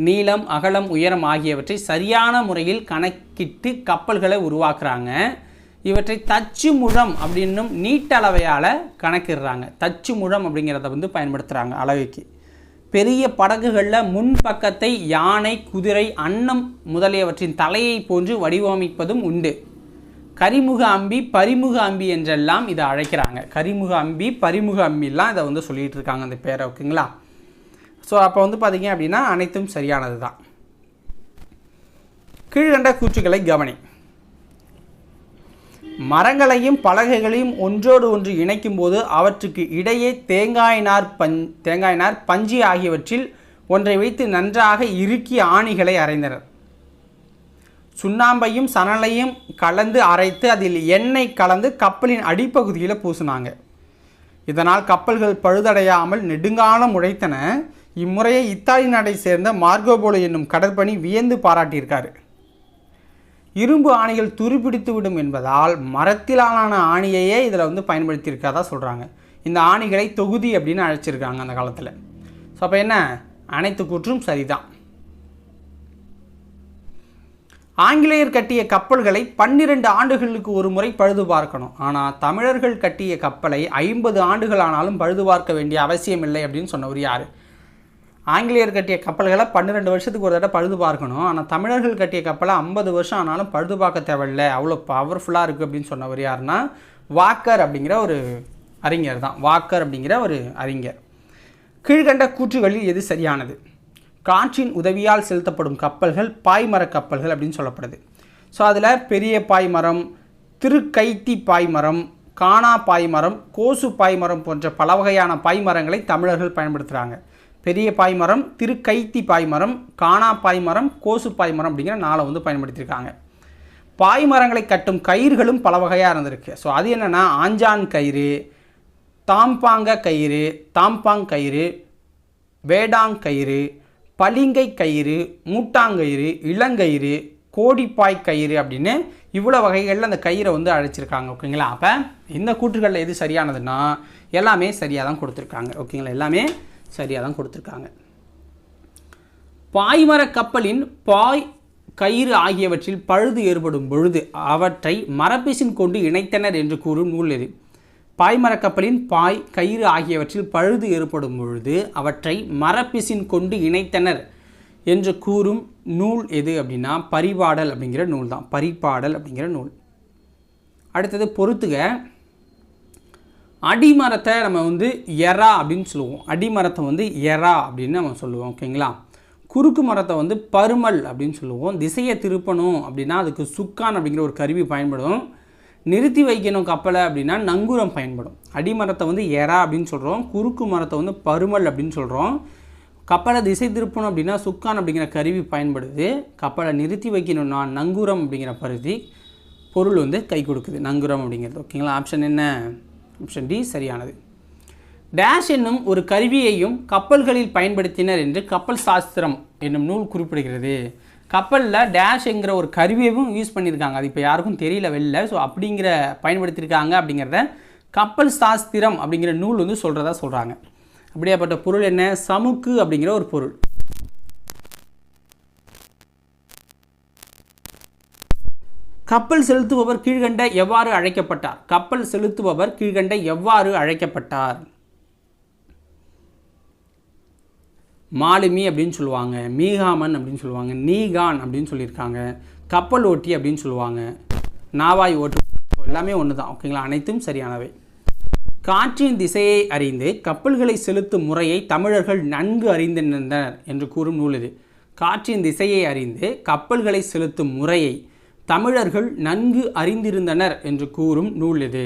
நீளம், அகலம், உயரம் ஆகியவற்றை சரியான முறையில் கணக்கிட்டு கப்பல்களை உருவாக்குறாங்க. இவற்றை தச்சு முழம் அப்படின்னும் நீட்டளவையால் கணக்கிடுறாங்க. தச்சு முழம் அப்படிங்கிறத பயன்படுத்துகிறாங்க அளவைக்கு. பெரிய படகுகளில் முன்பக்கத்தை யானை, குதிரை, அன்னம் முதலியவற்றின் தலையை போன்று வடிவமைப்பதும் உண்டு. கரிமுக அம்பி, பரிமுக அம்பி என்றெல்லாம் இதை அழைக்கிறாங்க. கரிமுக அம்பி, பரிமுக அம்பிலாம் இதை சொல்லிகிட்டு இருக்காங்க அந்த பேரை. ஓகேங்களா? ஸோ அப்போ பார்த்தீங்க அப்படின்னா அனைத்தும் சரியானது தான். கீழ்கண்ட கூற்றுகளை கவனி. மரங்களையும் பலகைகளையும் ஒன்றோடு ஒன்று இணைக்கும் போது அவற்றுக்கு இடையே தேங்காய் நார், பஞ்சு ஆகியவற்றில் ஒன்றை வைத்து நன்றாக இறுக்கி ஆணிகளை அரைந்தனர். சுண்ணாம்பையும் சணலையும் கலந்து அரைத்து அதில் எண்ணெய் கலந்து கப்பலின் அடிப்பகுதியில் பூசினாங்க. இதனால் கப்பல்கள் பழுதடையாமல் நெடுங்காலம் உழைத்தன. இம்முறையை இத்தாலி நாட்டை சேர்ந்த மார்கோபோலோ என்னும் கடற்பணி வியந்து பாராட்டியிருக்காரு. இரும்பு ஆணிகள் துருப்பிடித்து விடும் என்பதால் மரத்திலான ஆணியையே இதில் பயன்படுத்தியிருக்காதா சொல்கிறாங்க. இந்த ஆணிகளை தொகுதி அப்படின்னு அழைச்சிருக்காங்க அந்த காலத்தில். ஸோ அப்போ என்ன, அனைத்து கூற்றும் சரிதான். ஆங்கிலேயர் கட்டிய கப்பல்களை 12 ஆண்டுகளுக்கு ஒரு முறை பழுது பார்க்கணும். ஆனால் தமிழர்கள் கட்டிய கப்பலை 50 ஆண்டுகள் ஆனாலும் பழுது பார்க்க வேண்டிய அவசியம் இல்லை அப்படின்னு சொன்னவர் யார்? ஆங்கிலேயர் கட்டிய கப்பல்களை 12 வருஷத்துக்கு ஒரு தடவை பழுது பார்க்கணும். ஆனால் தமிழர்கள் கட்டிய கப்பலை 50 வருஷம் ஆனாலும் பழுது பார்க்க தேவையில்லை, அவ்வளோ பவர்ஃபுல்லாக இருக்குது அப்படின்னு சொன்னவர் யாருன்னா வாக்கர் அப்படிங்கிற ஒரு அறிஞர் தான். வாக்கர் அப்படிங்கிற ஒரு அறிஞர். கீழ்கண்ட கூற்றுகளில் எது சரியானது? காற்றின் உதவியால் செலுத்தப்படும் கப்பல்கள் பாய்மர கப்பல்கள் அப்படின்னு சொல்லப்படுது. ஸோ அதில் பெரிய பாய்மரம், திருக்கைத்தி பாய்மரம், காணா பாய்மரம், கோசு பாய்மரம் போன்ற பல வகையான பாய்மரங்களை தமிழர்கள் பயன்படுத்துகிறாங்க. பெரிய பாய்மரம், திருக்கைத்தி பாய்மரம், காணா பாய்மரம், கோசு பாய்மரம் அப்படிங்கிற 4 பயன்படுத்தியிருக்காங்க. பாய்மரங்களை கட்டும் கயிறுகளும் பல வகையாக இருந்திருக்கு. ஸோ அது என்னென்னா ஆஞ்சான் கயிறு, தாம்பாங் கயிறு, வேடாங்கயிறு, பளிங்கை கயிறு, மூட்டாங்கயிறு, இளங்கயிறு, கோடிப்பாய் கயிறு அப்படின்னு இவ்வளோ வகைகளில் அந்த கயிறை அழைச்சிருக்காங்க. ஓகேங்களா? அப்போ இந்த கூற்றுகளில் எது சரியானதுன்னா எல்லாமே சரியாக தான் கொடுத்துருக்காங்க. ஓகேங்களா? எல்லாமே சரியாக தான் கொடுத்துருக்காங்க. பாய்மர கப்பலின் பாய், கயிறு ஆகியவற்றில் பழுது ஏற்படும் பொழுது அவற்றை மரப்பிசின் கொண்டு இணைத்தனர் என்று கூறும் நூல் எது? பாய்மர கப்பலின் பாய், கயிறு ஆகியவற்றில் பழுது ஏற்படும் பொழுது அவற்றை மரப்பிசின் கொண்டு இணைத்தனர் என்று கூறும் நூல் எது அப்படின்னா பரிபாடல் அப்படிங்கிற நூல் தான். பரிபாடல் அப்படிங்கிற நூல். அடுத்தது பொறுத்துக. அடிமரத்தை நம்ம எறா அப்படின்னு சொல்லுவோம். அடிமரத்தை எறா அப்படின்னு நம்ம சொல்லுவோம். ஓகேங்களா? குறுக்கு மரத்தை பருமல் அப்படின்னு சொல்லுவோம். திசையை திருப்பணும் அப்படின்னா அதுக்கு சுக்கான் அப்படிங்கிற ஒரு கருவி பயன்படும். நிறுத்தி வைக்கணும் கப்பலை அப்படின்னா நங்கூரம் பயன்படும். அடிமரத்தை எறா அப்படின்னு சொல்கிறோம். குறுக்கு மரத்தை பருமல் அப்படின்னு சொல்கிறோம். கப்பலை திசை திருப்பணும் அப்படின்னா சுக்கான் அப்படிங்கிற கருவி பயன்படுது. கப்பலை நிறுத்தி வைக்கணும்னா நங்கூரம் அப்படிங்கிற பொருள் கை கொடுக்குது, நங்கூரம் அப்படிங்கிறது. ஓகேங்களா? ஆப்ஷன் என்ன? ஆப்ஷன் டி சரியானது. டேஷ் என்னும் ஒரு கருவியையும் கப்பல்களில் பயன்படுத்தினர் என்று கப்பல் சாஸ்திரம் என்னும் நூல் குறிப்பிடுகிறது. கப்பலில் டேஷ்ங்கிற ஒரு கருவியையும் யூஸ் பண்ணியிருக்காங்க. அது இப்போ யாருக்கும் தெரியல வெளில. ஸோ அப்படிங்கிற பயன்படுத்தியிருக்காங்க அப்படிங்கிறத கப்பல் சாஸ்திரம் அப்படிங்கிற நூல் சொல்கிறதா சொல்கிறாங்க. அப்படியாப்பட்ட பொருள் என்ன? சமுக்கு அப்படிங்கிற ஒரு பொருள். கப்பல் செலுத்துபவர் கீழ்கண்ட எவ்வாறு அழைக்கப்பட்டார்? கப்பல் செலுத்துபவர் கீழ்கண்ட எவ்வாறு அழைக்கப்பட்டார்? மாலுமி அப்படின்னு சொல்லுவாங்க, மீகாமன் அப்படின்னு சொல்லுவாங்க, நீகான் அப்படின்னு சொல்லியிருக்காங்க, கப்பல் ஓட்டி அப்படின்னு சொல்லுவாங்க, நாவாய் ஓட்டு, எல்லாமே ஒன்று தான். ஓகேங்களா, அனைத்தும் சரியானவை. காற்றின் திசையை அறிந்து கப்பல்களை செலுத்தும் முறையை தமிழர்கள் நன்கு அறிந்திருந்தனர் என்று கூறும் நூல் இது. காற்றின் திசையை அறிந்து கப்பல்களை செலுத்தும் முறையை தமிழர்கள் நன்கு அறிந்திருந்தனர் என்று கூறும் நூல் இது.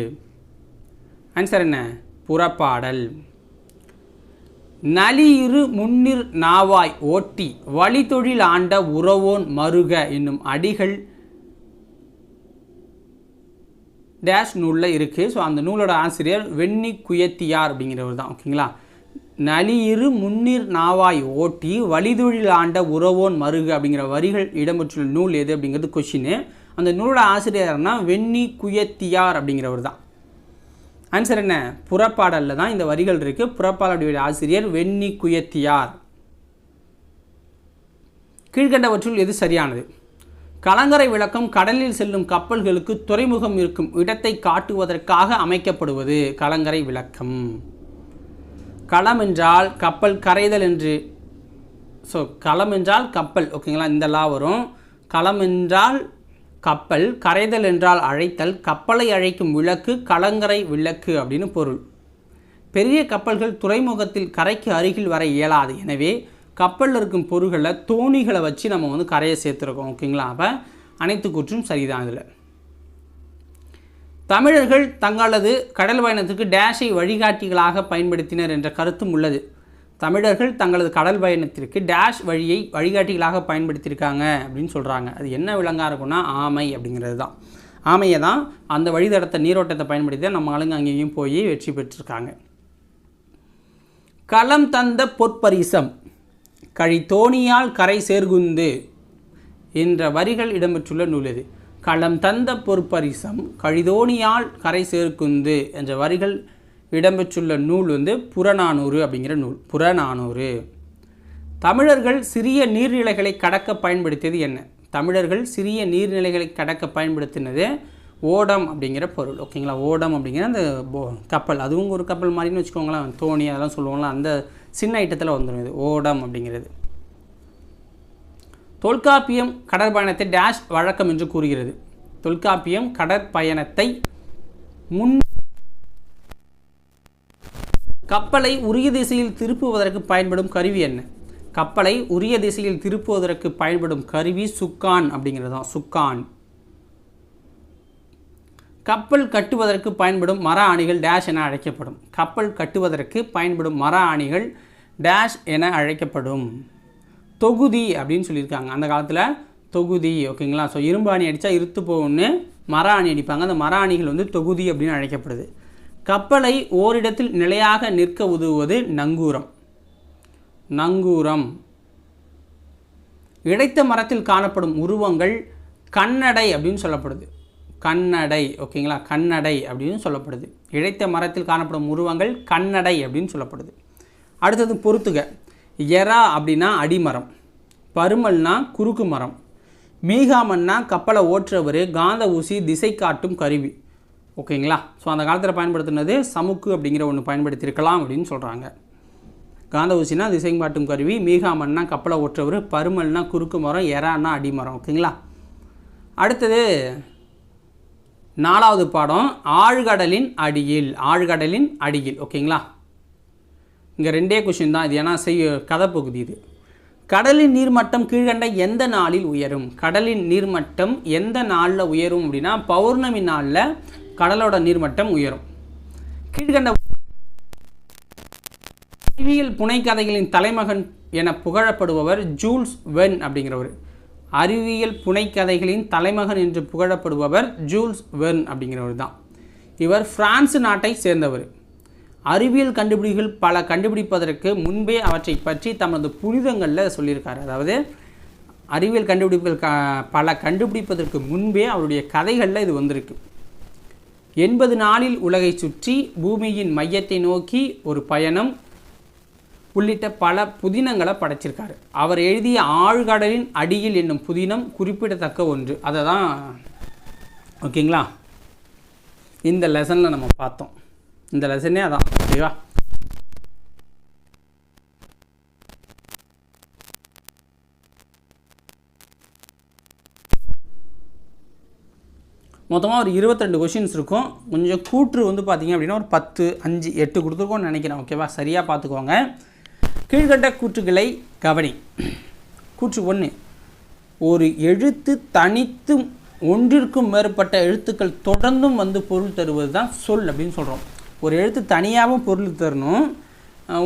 ஆன்சர் என்ன? புறப்பாடல். நலியிரு முன்னிர் நாவாய் ஓட்டி வழித்தொழில் ஆண்ட உறவோன் மருக என்னும் அடிகள் டேஷ் நூலில் இருக்குது. ஸோ அந்த நூலோட ஆசிரியர் வெண்ணி குயத்தியார் அப்படிங்கிறவர் தான். ஓகேங்களா, நலியிரு முன்னிர் நாவாய் ஓட்டி வழிதொழில் ஆண்ட உறவோன் மருகு அப்படிங்கிற வரிகள் இடம்பெற்றுள்ள நூல் எது அப்படிங்கிறது கொஷின். அந்த நூலோட ஆசிரியர்னா வெண்ணி குயத்தியார் அப்படிங்கிறவர் தான். ஆன்சர் என்ன? புறப்பாடலில் தான் இந்த வரிகள் இருக்குது. புறப்பாடலுடைய ஆசிரியர் வெண்ணி குயத்தியார். கீழ்கண்டவற்றுள் எது சரியானது? கலங்கரை விளக்கம் கடலில் செல்லும் கப்பல்களுக்கு துறைமுகம் இருக்கும் இடத்தை காட்டுவதற்காக அமைக்கப்படுவது கலங்கரை விளக்கம். களம் என்றால் கப்பல் கரைதல் என்று, ஸோ களம் என்றால் கப்பல். ஓகேங்களா, இந்த லா வரும். களம் என்றால் கப்பல், கரைதல் என்றால் அழைத்தல், கப்பலை அழைக்கும் விளக்கு கலங்கரை விளக்கு அப்படின்னு பொருள். பெரிய கப்பல்கள் துறைமுகத்தில் கரைக்கு அருகில் வர இயலாது. எனவே கப்பலில் இருக்கும் பொருள்களை தோணிகளை வச்சு நம்ம கரையை சேர்த்துருக்கோம். ஓகேங்களா, அப்போ அனைத்து கூற்றும் சரிதான். இதில் தமிழர்கள் தங்களது கடல் பயணத்துக்கு டேஷை வழிகாட்டிகளாக பயன்படுத்தினர் என்ற கருத்தும் உள்ளது. தமிழர்கள் தங்களது கடல் பயணத்திற்கு டேஷ் வழியை வழிகாட்டிகளாக பயன்படுத்தியிருக்காங்க அப்படின்னு சொல்கிறாங்க. அது என்ன விலங்காக இருக்குன்னா ஆமை அப்படிங்கிறது தான். ஆமையை தான் அந்த வழித்தடத்தை நீரோட்டத்தை பயன்படுத்தி தான் நம்ம ஆளுங்க அங்கேயும் போய் வெற்றி பெற்றிருக்காங்க. களம் தந்த பொற்பரிசம் கழித்தோணியால் கரை சேர்குந்து என்ற வரிகள் இடம்பெற்றுள்ள நூல் இது. களம் தந்த பொற்பரிசம் கழிதோணியால் கரை சேர்குந்து என்ற வரிகள் இடம்பெற்றுள்ள நூல் புறநானூறு அப்படிங்கிற நூல். புறநானூறு. தமிழர்கள் சிறிய நீர்நிலைகளை கடக்க பயன்படுத்தியது என்ன? தமிழர்கள் சிறிய நீர்நிலைகளை கடக்க பயன்படுத்தினது ஓடம் அப்படிங்கிற பொருள். ஓகேங்களா, ஓடம் அப்படிங்கிற அந்த கப்பல், அதுவும் ஒரு கப்பல் மாதிரின்னு வச்சுக்கோங்களேன், தோணி அதெல்லாம் சொல்லுவாங்களா, அந்த சின்ன ஐட்டத்தில் வந்துடும் இது ஓடம் அப்படிங்கிறது. தொல்காப்பியம் கடற்பயணத்தை டேஷ் வழக்கம் என்று கூறுகிறது. தொல்காப்பியம் கடற்பயணத்தை கப்பலை உரிய திசையில் திருப்புவதற்கு பயன்படும் கருவி என்ன? கப்பலை உரிய திசையில் திருப்புவதற்கு பயன்படும் கருவி சுக்கான் அப்படிங்கிறது தான். சுக்கான். கப்பல் கட்டுவதற்கு பயன்படும் மர ஆணிகள் டேஷ் என அழைக்கப்படும். கப்பல் கட்டுவதற்கு பயன்படும் மர ஆணிகள் டேஷ் என அழைக்கப்படும். தொகுதி அப்படின்னு சொல்லியிருக்காங்க. அந்த காலத்தில் தொகுதி. ஓகேங்களா, ஸோ இரும்பு ஆணி அடித்தா இருத்து போகும்னு மர ஆணி அடிப்பாங்க. அந்த மர ஆணிகள் தொகுதி அப்படின்னு அழைக்கப்படுது. கப்பலை ஓரிடத்தில் நிலையாக நிற்க உதவுவது நங்கூரம். நங்கூரம். இடைத்த மரத்தில் காணப்படும் உருவங்கள் கண்ணடை அப்படின்னு சொல்லப்படுது. கண்ணடை. ஓகேங்களா, கண்ணடை அப்படின்னு சொல்லப்படுது. இழைத்த மரத்தில் காணப்படும் உருவங்கள் கண்ணடை அப்படின்னு சொல்லப்படுது. அடுத்தது பொறுத்துக. எரா அப்படின்னா அடிமரம், பருமல்னா குறுக்கு மரம், மீகாமன்னா கப்பலை ஓட்டுறவர், காந்த ஊசி திசை காட்டும் கருவி. ஓகேங்களா, ஸோ அந்த காலத்தில் பயன்படுத்தினது சமுக்கு அப்படிங்கிற ஒன்று பயன்படுத்தியிருக்கலாம் அப்படின்னு சொல்கிறாங்க. காந்த ஊசினா திசை காட்டும் கருவி, மீகாமன்னா கப்பலை ஓட்டுறவர், பருமல்னா குறுக்கு மரம், எரான்னா அடிமரம். ஓகேங்களா. அடுத்தது 4வது பாடம் ஆழ்கடலின் அடியில். ஆழ்கடலின் அடியில். ஓகேங்களா, இங்கே 2 கொஷின் தான் இது, ஏன்னா கதை பகுதி இது. கடலின் நீர்மட்டம் கீழ்கண்ட எந்த நாளில் உயரும்? கடலின் நீர்மட்டம் எந்த நாளில் உயரும் அப்படின்னா பௌர்ணமி நாளில் கடலோட நீர்மட்டம் உயரும். கீழ்கண்ட அறிவியல் புனைக்கதைகளின் தலைமகன் என புகழப்படுபவர் ஜூல்ஸ் வெர்ன் அப்படிங்கிறவர். அறிவியல் புனைக்கதைகளின் தலைமகன் என்று புகழப்படுபவர் ஜூல்ஸ் வெர்ன் அப்படிங்கிறவர் தான். இவர் பிரான்ஸ் நாட்டை சேர்ந்தவர். அறிவியல் கண்டுபிடிப்புகள் பல கண்டுபிடிப்பதற்கு முன்பே அவற்றை பற்றி தமது புனிதங்களில் சொல்லியிருக்காரு. அதாவது அறிவியல் கண்டுபிடிப்புகள் பல கண்டுபிடிப்பதற்கு முன்பே அவருடைய கதைகளில் இது வந்திருக்கு. 80 நாளில் உலகை சுற்றி, பூமியின் மையத்தை நோக்கி ஒரு பயணம் உள்ளிட்ட பல புதினங்களை படைச்சிருக்காரு. அவர் எழுதிய ஆழ்கடலின் அடியில் என்னும் புதினம் குறிப்பிடத்தக்க ஒன்று. அதை தான் ஓகேங்களா இந்த லெசனில் நம்ம பார்த்தோம். இந்த லெசனே அதான். ஓகேவா. மொத்தமாக ஒரு 22 கொஷின்ஸ் இருக்கும். கொஞ்சம் கூற்று வந்து பார்த்திங்க அப்படின்னா ஒரு 10, 5, 8 கொடுத்துருக்கோன்னு நினைக்கிறேன். ஓகேவா, சரியாக பார்த்துக்கோங்க. கீழ்கண்ட கூற்றுகளை கவனி. கூற்று 1, ஒரு எழுத்து தனித்து ஒன்றிற்கும் மேற்பட்ட எழுத்துக்கள் தொடர்ந்தும் வந்து பொருள் தருவது தான் சொல் அப்படின்னு சொல்கிறோம். ஒரு எழுத்து தனியாகவும் பொருள் தரணும்,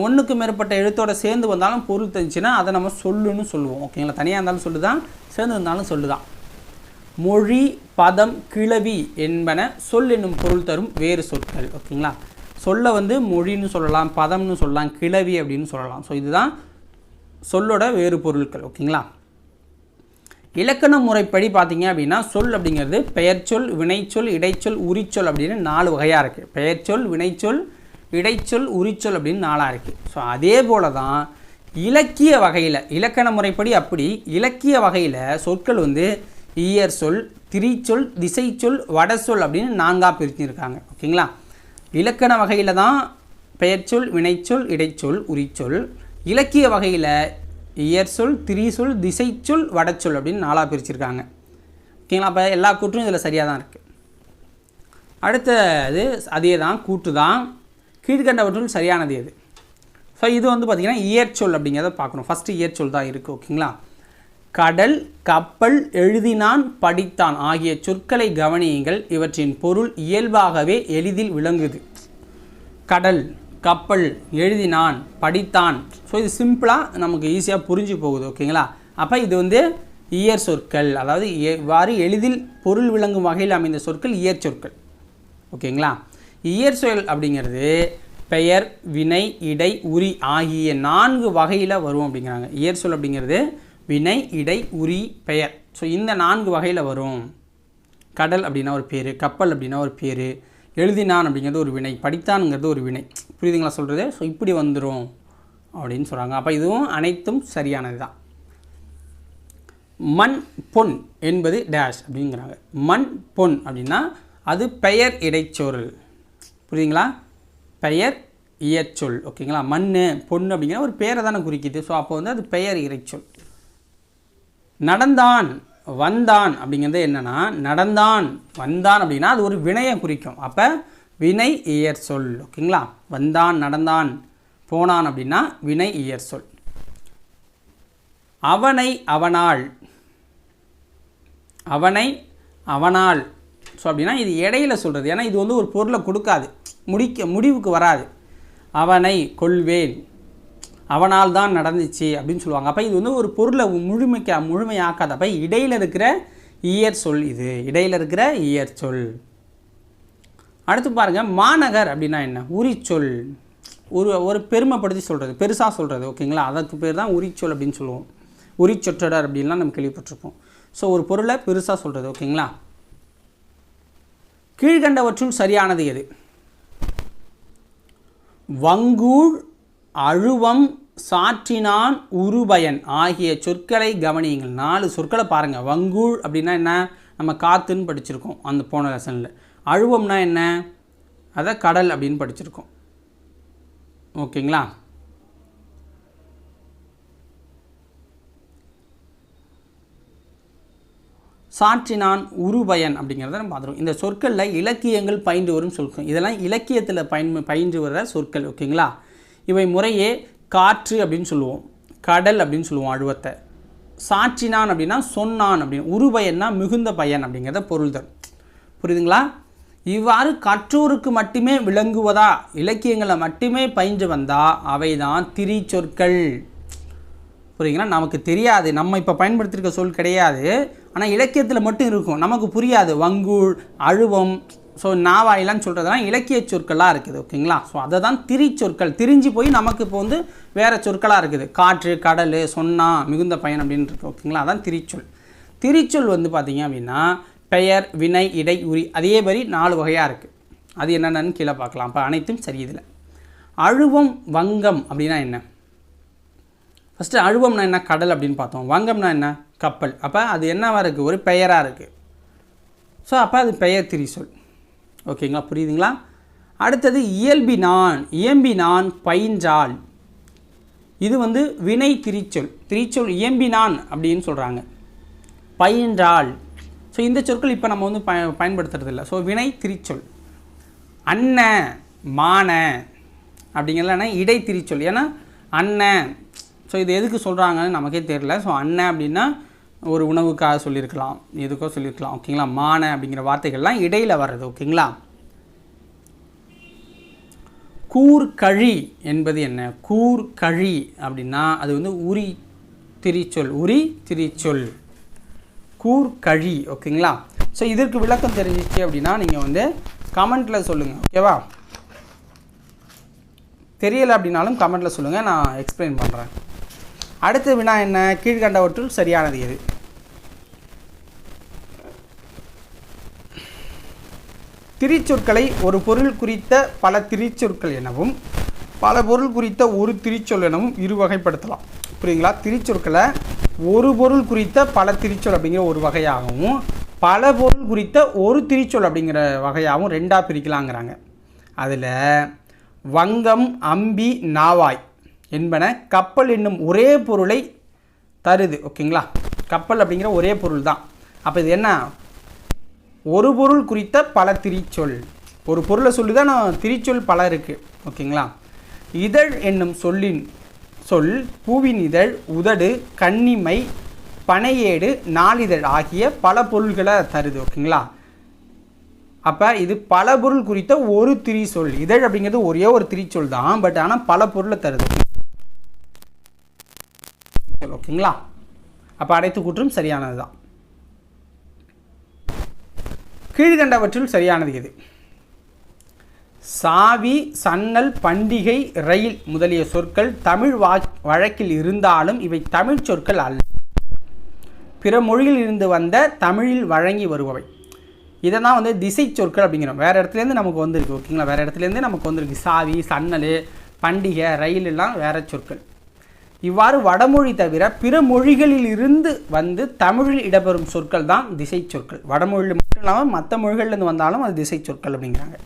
ஒன்றுக்கு மேற்பட்ட எழுத்தோட சேர்ந்து வந்தாலும் பொருள் தெரிஞ்சுன்னா அதை நம்ம சொல்லுன்னு சொல்லுவோம். ஓகேங்களா, தனியாக இருந்தாலும் சொல்லு தான், சேர்ந்து இருந்தாலும் சொல்லு தான். மொழி, பதம், கிளவி என்பன சொல் என்னும் பொருள் தரும் வேறு சொற்கள். ஓகேங்களா, சொல்ல வந்து மொழின்னு சொல்லலாம், பதம்னு சொல்லலாம், கிளவி அப்படின்னு சொல்லலாம். ஸோ இதுதான் சொல்லோட வேறு பொருட்கள். ஓகேங்களா, இலக்கண முறைப்படி பார்த்தீங்க அப்படின்னா சொல் அப்படிங்கிறது பெயர்ச்சொல், வினைச்சொல், இடைச்சொல், உரிச்சொல் அப்படின்னு 4 வகையாக இருக்குது. பெயர்ச்சொல், வினைச்சொல், இடைச்சொல், உரிச்சொல் அப்படின்னு 4 இருக்குது. ஸோ அதே போல தான் இலக்கிய வகையில், இலக்கண முறைப்படி அப்படி இலக்கிய வகையில் சொற்கள் வந்து இயற் சொல், திரிச்சொல், திசைச்சொல், வடசொல் அப்படின்னு 4ஆக பிரிச்சுருக்காங்க. ஓகேங்களா, இலக்கண வகையில் தான் பெயர்ச்சொல், வினைச்சொல், இடைச்சொல், உரிச்சொல். இலக்கிய வகையில் இயற் சொல், திரிசொல், திசைச்சொல், வடச்சொல் அப்படின்னு 4ஆக பிரிச்சுருக்காங்க. ஓகேங்களா, அப்போ எல்லா கூற்றும் இதில் சரியாக தான் இருக்குது. அடுத்தது அதே தான், கூற்று தான். கீழ்கண்டவற்றுள் சரியானது எது? ஸோ இது வந்து பார்த்திங்கன்னா இயற்சொல் அப்படிங்கிறத பார்க்கணும். ஃபஸ்ட்டு இயற்சொல் தான் இருக்குது. ஓகேங்களா, கடல், கப்பல், எழுதினான், படித்தான் ஆகிய சொற்களை கவனியுங்கள். இவற்றின் பொருள் இயல்பாகவே எளிதில் விளங்குது. கடல், கப்பல், எழுதினான், படித்தான். ஸோ இது சிம்பிளாக நமக்கு ஈஸியாக புரிஞ்சு போகுது. ஓகேங்களா, அப்போ இது வந்து இயற் சொற்கள், அதாவது இவ்வாறு எளிதில் பொருள் விளங்கும் வகையில் அமைந்த சொற்கள் இயற் சொற்கள். ஓகேங்களா, இயற் சொல் அப்படிங்கிறது பெயர், வினை, இடை, உரி ஆகிய 4 வகையில் வரும் அப்படிங்கிறாங்க. இயற் சொல் அப்படிங்கிறது வினை, இடை, உரி, பெயர். ஸோ இந்த 4 வகையில் வரும். கடல் அப்படின்னா ஒரு பேர், கப்பல் அப்படின்னா ஒரு பேர், எழுதினான் அப்படிங்கிறது ஒரு வினை, படித்தான்ங்கிறது ஒரு வினை. புரியுதுங்களா சொல்கிறது? ஸோ இப்படி வந்துடும் அப்படின்னு சொல்கிறாங்க. அப்போ இதுவும் அனைத்தும் சரியானது தான். மண், பொன் என்பது டேஷ் அப்படிங்கிறாங்க. மண், பொன் அப்படின்னா அது பெயர் இடைச்சொல். புரியுதுங்களா, பெயர் இயற்சொல். ஓகேங்களா, மண், பொன் அப்படிங்கிற ஒரு பெயரை தானே குறிக்குது. ஸோ அப்போ வந்து அது பெயர் இடைச்சொல். நடந்தான், வந்தான் அப்படிங்கிறது என்னென்னா, நடந்தான், வந்தான் அப்படின்னா அது ஒரு வினையை குறிக்கும். அப்போ வினை இயற் சொல். ஓகேங்களா, வந்தான், நடந்தான், போனான் அப்படின்னா வினை இயற் சொல். அவனை, அவனால், அவனை, அவனால். ஸோ அப்படின்னா இது இடையில சொல்கிறது. ஏன்னா இது வந்து ஒரு பொருளை கொடுக்காது, முடிவுக்கு வராது. அவனை கொள்வேன், அவனால் தான் நடந்துச்சு அப்படின்னு சொல்லுவாங்க. அப்போ இது வந்து ஒரு பொருளை முழுமையாக்காது. அப்போ இடையில் இருக்கிற இயற் சொல் இது, இடையில் இருக்கிற இயற் சொல். அடுத்து பாருங்கள், மாநகர் அப்படின்னா என்ன? உரிச்சொல். ஒரு பெருமைப்படுத்தி சொல்கிறது, பெருசாக சொல்கிறது. ஓகேங்களா, அதற்கு பேர் தான் உரிச்சொல் அப்படின்னு சொல்லுவோம். உரிச்சொற்றொடர் அப்படின்லாம் நம்ம கேள்விப்பட்டிருப்போம். ஸோ ஒரு பொருளை பெருசாக சொல்கிறது. ஓகேங்களா, கீழ்கண்டவற்றுள் சரியானது எது? வங்கூழ், அழுவம், சாற்றினான், உருபயன் ஆகிய சொற்களை கவனியுங்கள். 4 சொற்களை பாருங்கள். வங்கூழ் அப்படின்னா என்ன? நம்ம காற்றுன்னு படிச்சிருக்கோம் அந்த போன லெசனில். அழுவம்னா என்ன? அதை கடல் அப்படின்னு படிச்சிருக்கோம். ஓகேங்களா, சாற்றினான், உருபயன் அப்படிங்கிறத நம்ம பார்த்துருவோம். இந்த சொற்களில் இலக்கியங்கள் பயின்று வரும் சொற்கள். இதெல்லாம் இலக்கியத்தில் பயின்று வர சொற்கள். ஓகேங்களா, இவை முறையே காற்று அப்படின்னு சொல்லுவோம், கடல் அப்படின்னு சொல்லுவோம் அழுவத்தை. சாற்றினான் அப்படின்னா சொன்னான் அப்படின்னு, உருபயன்னா மிகுந்த பயன் அப்படிங்கிறத பொருள் தரும். புரியுதுங்களா? இவ்வாறு கற்றோருக்கு மட்டுமே விளங்குவதா, இலக்கியங்களை மட்டுமே பயின்று வந்தால் அவை தான் திரி சொற்கள். புரியுங்களா? நமக்கு தெரியாது, நம்ம இப்போ பயன்படுத்தியிருக்க சொல் கிடையாது, ஆனால் இலக்கியத்தில் மட்டும் இருக்கும், நமக்கு புரியாது. வங்கூழ், அழுவம், ஸோ நாவாயிலான்னு சொல்கிறதெல்லாம் இலக்கிய சொற்களாக இருக்குது. ஓகேங்களா, ஸோ அதை தான் திரி சொற்கள். திரிஞ்சு போய் நமக்கு இப்போ வந்து வேறு சொற்களாக இருக்குது. காற்று, கடல், சொன்னா, மிகுந்த பயன் அப்படின்னு இருக்குது. ஓகேங்களா, அதான் திரிச்சொல். திரிச்சொல் வந்து பார்த்திங்க அப்படின்னா பெயர், வினை, இடை, உரி, அதே மாதிரி 4 வகையாக இருக்குது. அது என்னென்னு கீழே பார்க்கலாம். அப்போ அனைத்தும் சரி. இதில் அழுவம், வங்கம் அப்படின்னா என்ன? ஃபஸ்ட்டு அழுவம்னா என்ன? கடல் அப்படின்னு பார்த்தோம். வங்கம்னா என்ன? கப்பல். அப்போ அது என்னவாக இருக்குது? ஒரு பெயராக இருக்குது. ஸோ அப்போ அது பெயர் திரிசொல். ஓகேங்களா, புரியுதுங்களா? அடுத்தது இயல்பினான், இயம்பினான், பயின்றாள். இது வந்து வினை திரிச்சொல். திரிச்சொல் இயம்பினான் அப்படின்னு சொல்கிறாங்க. பயின்றாள், ஸோ ஸோ இந்த சொற்கள் இப்போ நம்ம வந்து பயன்படுத்துறதில்ல. ஸோ வினை திரிச்சொல். அன்ன மான அப்படிங்கிறதுனா இடை திரிச்சொல். ஏன்னா அண்ணன், ஸோ இது எதுக்கு சொல்கிறாங்கன்னு நமக்கே தெரியல. ஸோ அண்ணன் அப்படின்னா ஒரு உணவுக்காக சொல்லியிருக்கலாம், எதுக்கோ சொல்லியிருக்கலாம். ஓகேங்களா. மான அப்படிங்கிற வார்த்தைகள்லாம் இடையில் வர்றது. ஓகேங்களா. கூர்கழி என்பது என்ன? கூர்கழி அப்படின்னா அது வந்து உரி திரிச்சொல். உரி திரிச்சொல் கூர்கழி. ஓகேங்களா. ஸோ இதற்கு விளக்கம் தெரிஞ்சிச்சு அப்படின்னா நீங்கள் வந்து கமெண்ட்டில் சொல்லுங்கள். ஓகேவா. தெரியலை அப்படின்னாலும் கமெண்ட்டில் சொல்லுங்கள், நான் எக்ஸ்பிளைன் பண்ணுறேன். அடுத்த வினா என்ன? கீழ்கண்டவற்றுள் சரியானது எது? திரிச்சொற்களை ஒரு பொருள் குறித்த பல திரிச்சொற்கள் எனவும் பல பொருள் குறித்த ஒரு திரிச்சொல் எனவும் இரு வகைப்படுத்தலாம். புரியுங்களா. திரிச்சொற்களை ஒரு பொருள் குறித்த பல திரிச்சொல் அப்படிங்கிற ஒரு வகையாகவும் பல பொருள் குறித்த ஒரு திரிச்சொல் அப்படிங்கிற வகையாகவும் ரெண்டாக பிரிக்கலாங்கிறாங்க. அதில் வங்கம், அம்பி, நாவாய் என்பன கப்பல் என்னும் ஒரே பொருளை தருது. ஓகேங்களா. கப்பல் அப்படிங்கிற ஒரே பொருள் தான். அப்போ இது என்ன? ஒரு பொருள் குறித்த பல திரிச்சொல். ஒரு பொருளை சொல்லி தான் திரிச்சொல் பல இருக்குது. ஓகேங்களா. இதழ் என்னும் சொல்லின் சொல் பூவின் இதழ், உதடு, கன்னிமை, பனையேடு, நாளிதழ் ஆகிய பல பொருள்களை தருது. ஓகேங்களா. அப்போ இது பல பொருள் குறித்த ஒரு திரிச்சொல். இதழ் அப்படிங்கிறது ஒரே ஒரு திரிச்சொல் தான், பட் ஆனால் பல பொருளை தருது. ஓகேங்களா. அப்போ அடைத்து கூற்றும் சரியானது தான். கீழ்கண்டவற்றில் சரியானது எது? சாவி, சன்னல், பண்டிகை, ரயில் முதலிய சொற்கள் தமிழ் வழக்கில் இருந்தாலும் இவை தமிழ் சொற்கள் அல்ல. பிற மொழியில் இருந்து வந்த தமிழில் வழங்கி வருபவை. இதை தான் வந்து திசை சொற்கள் அப்படிங்கிறோம். வேறு இடத்துலேருந்து நமக்கு வந்திருக்கு. ஓகேங்களா. வேறு இடத்துலேருந்து நமக்கு வந்திருக்கு. சாவி, சன்னல், பண்டிகை, ரயில் எல்லாம் வேறு சொற்கள். இவ்வாறு வடமொழி தவிர பிற மொழிகளில் இருந்து வந்து தமிழில் இடம்பெறும் சொற்கள் தான் திசை சொற்கள். வடமொழியில் மட்டும் இல்லாமல் மற்ற மொழிகள்லேருந்து வந்தாலும் அது திசை சொற்கள் அப்படிங்கிறாங்க.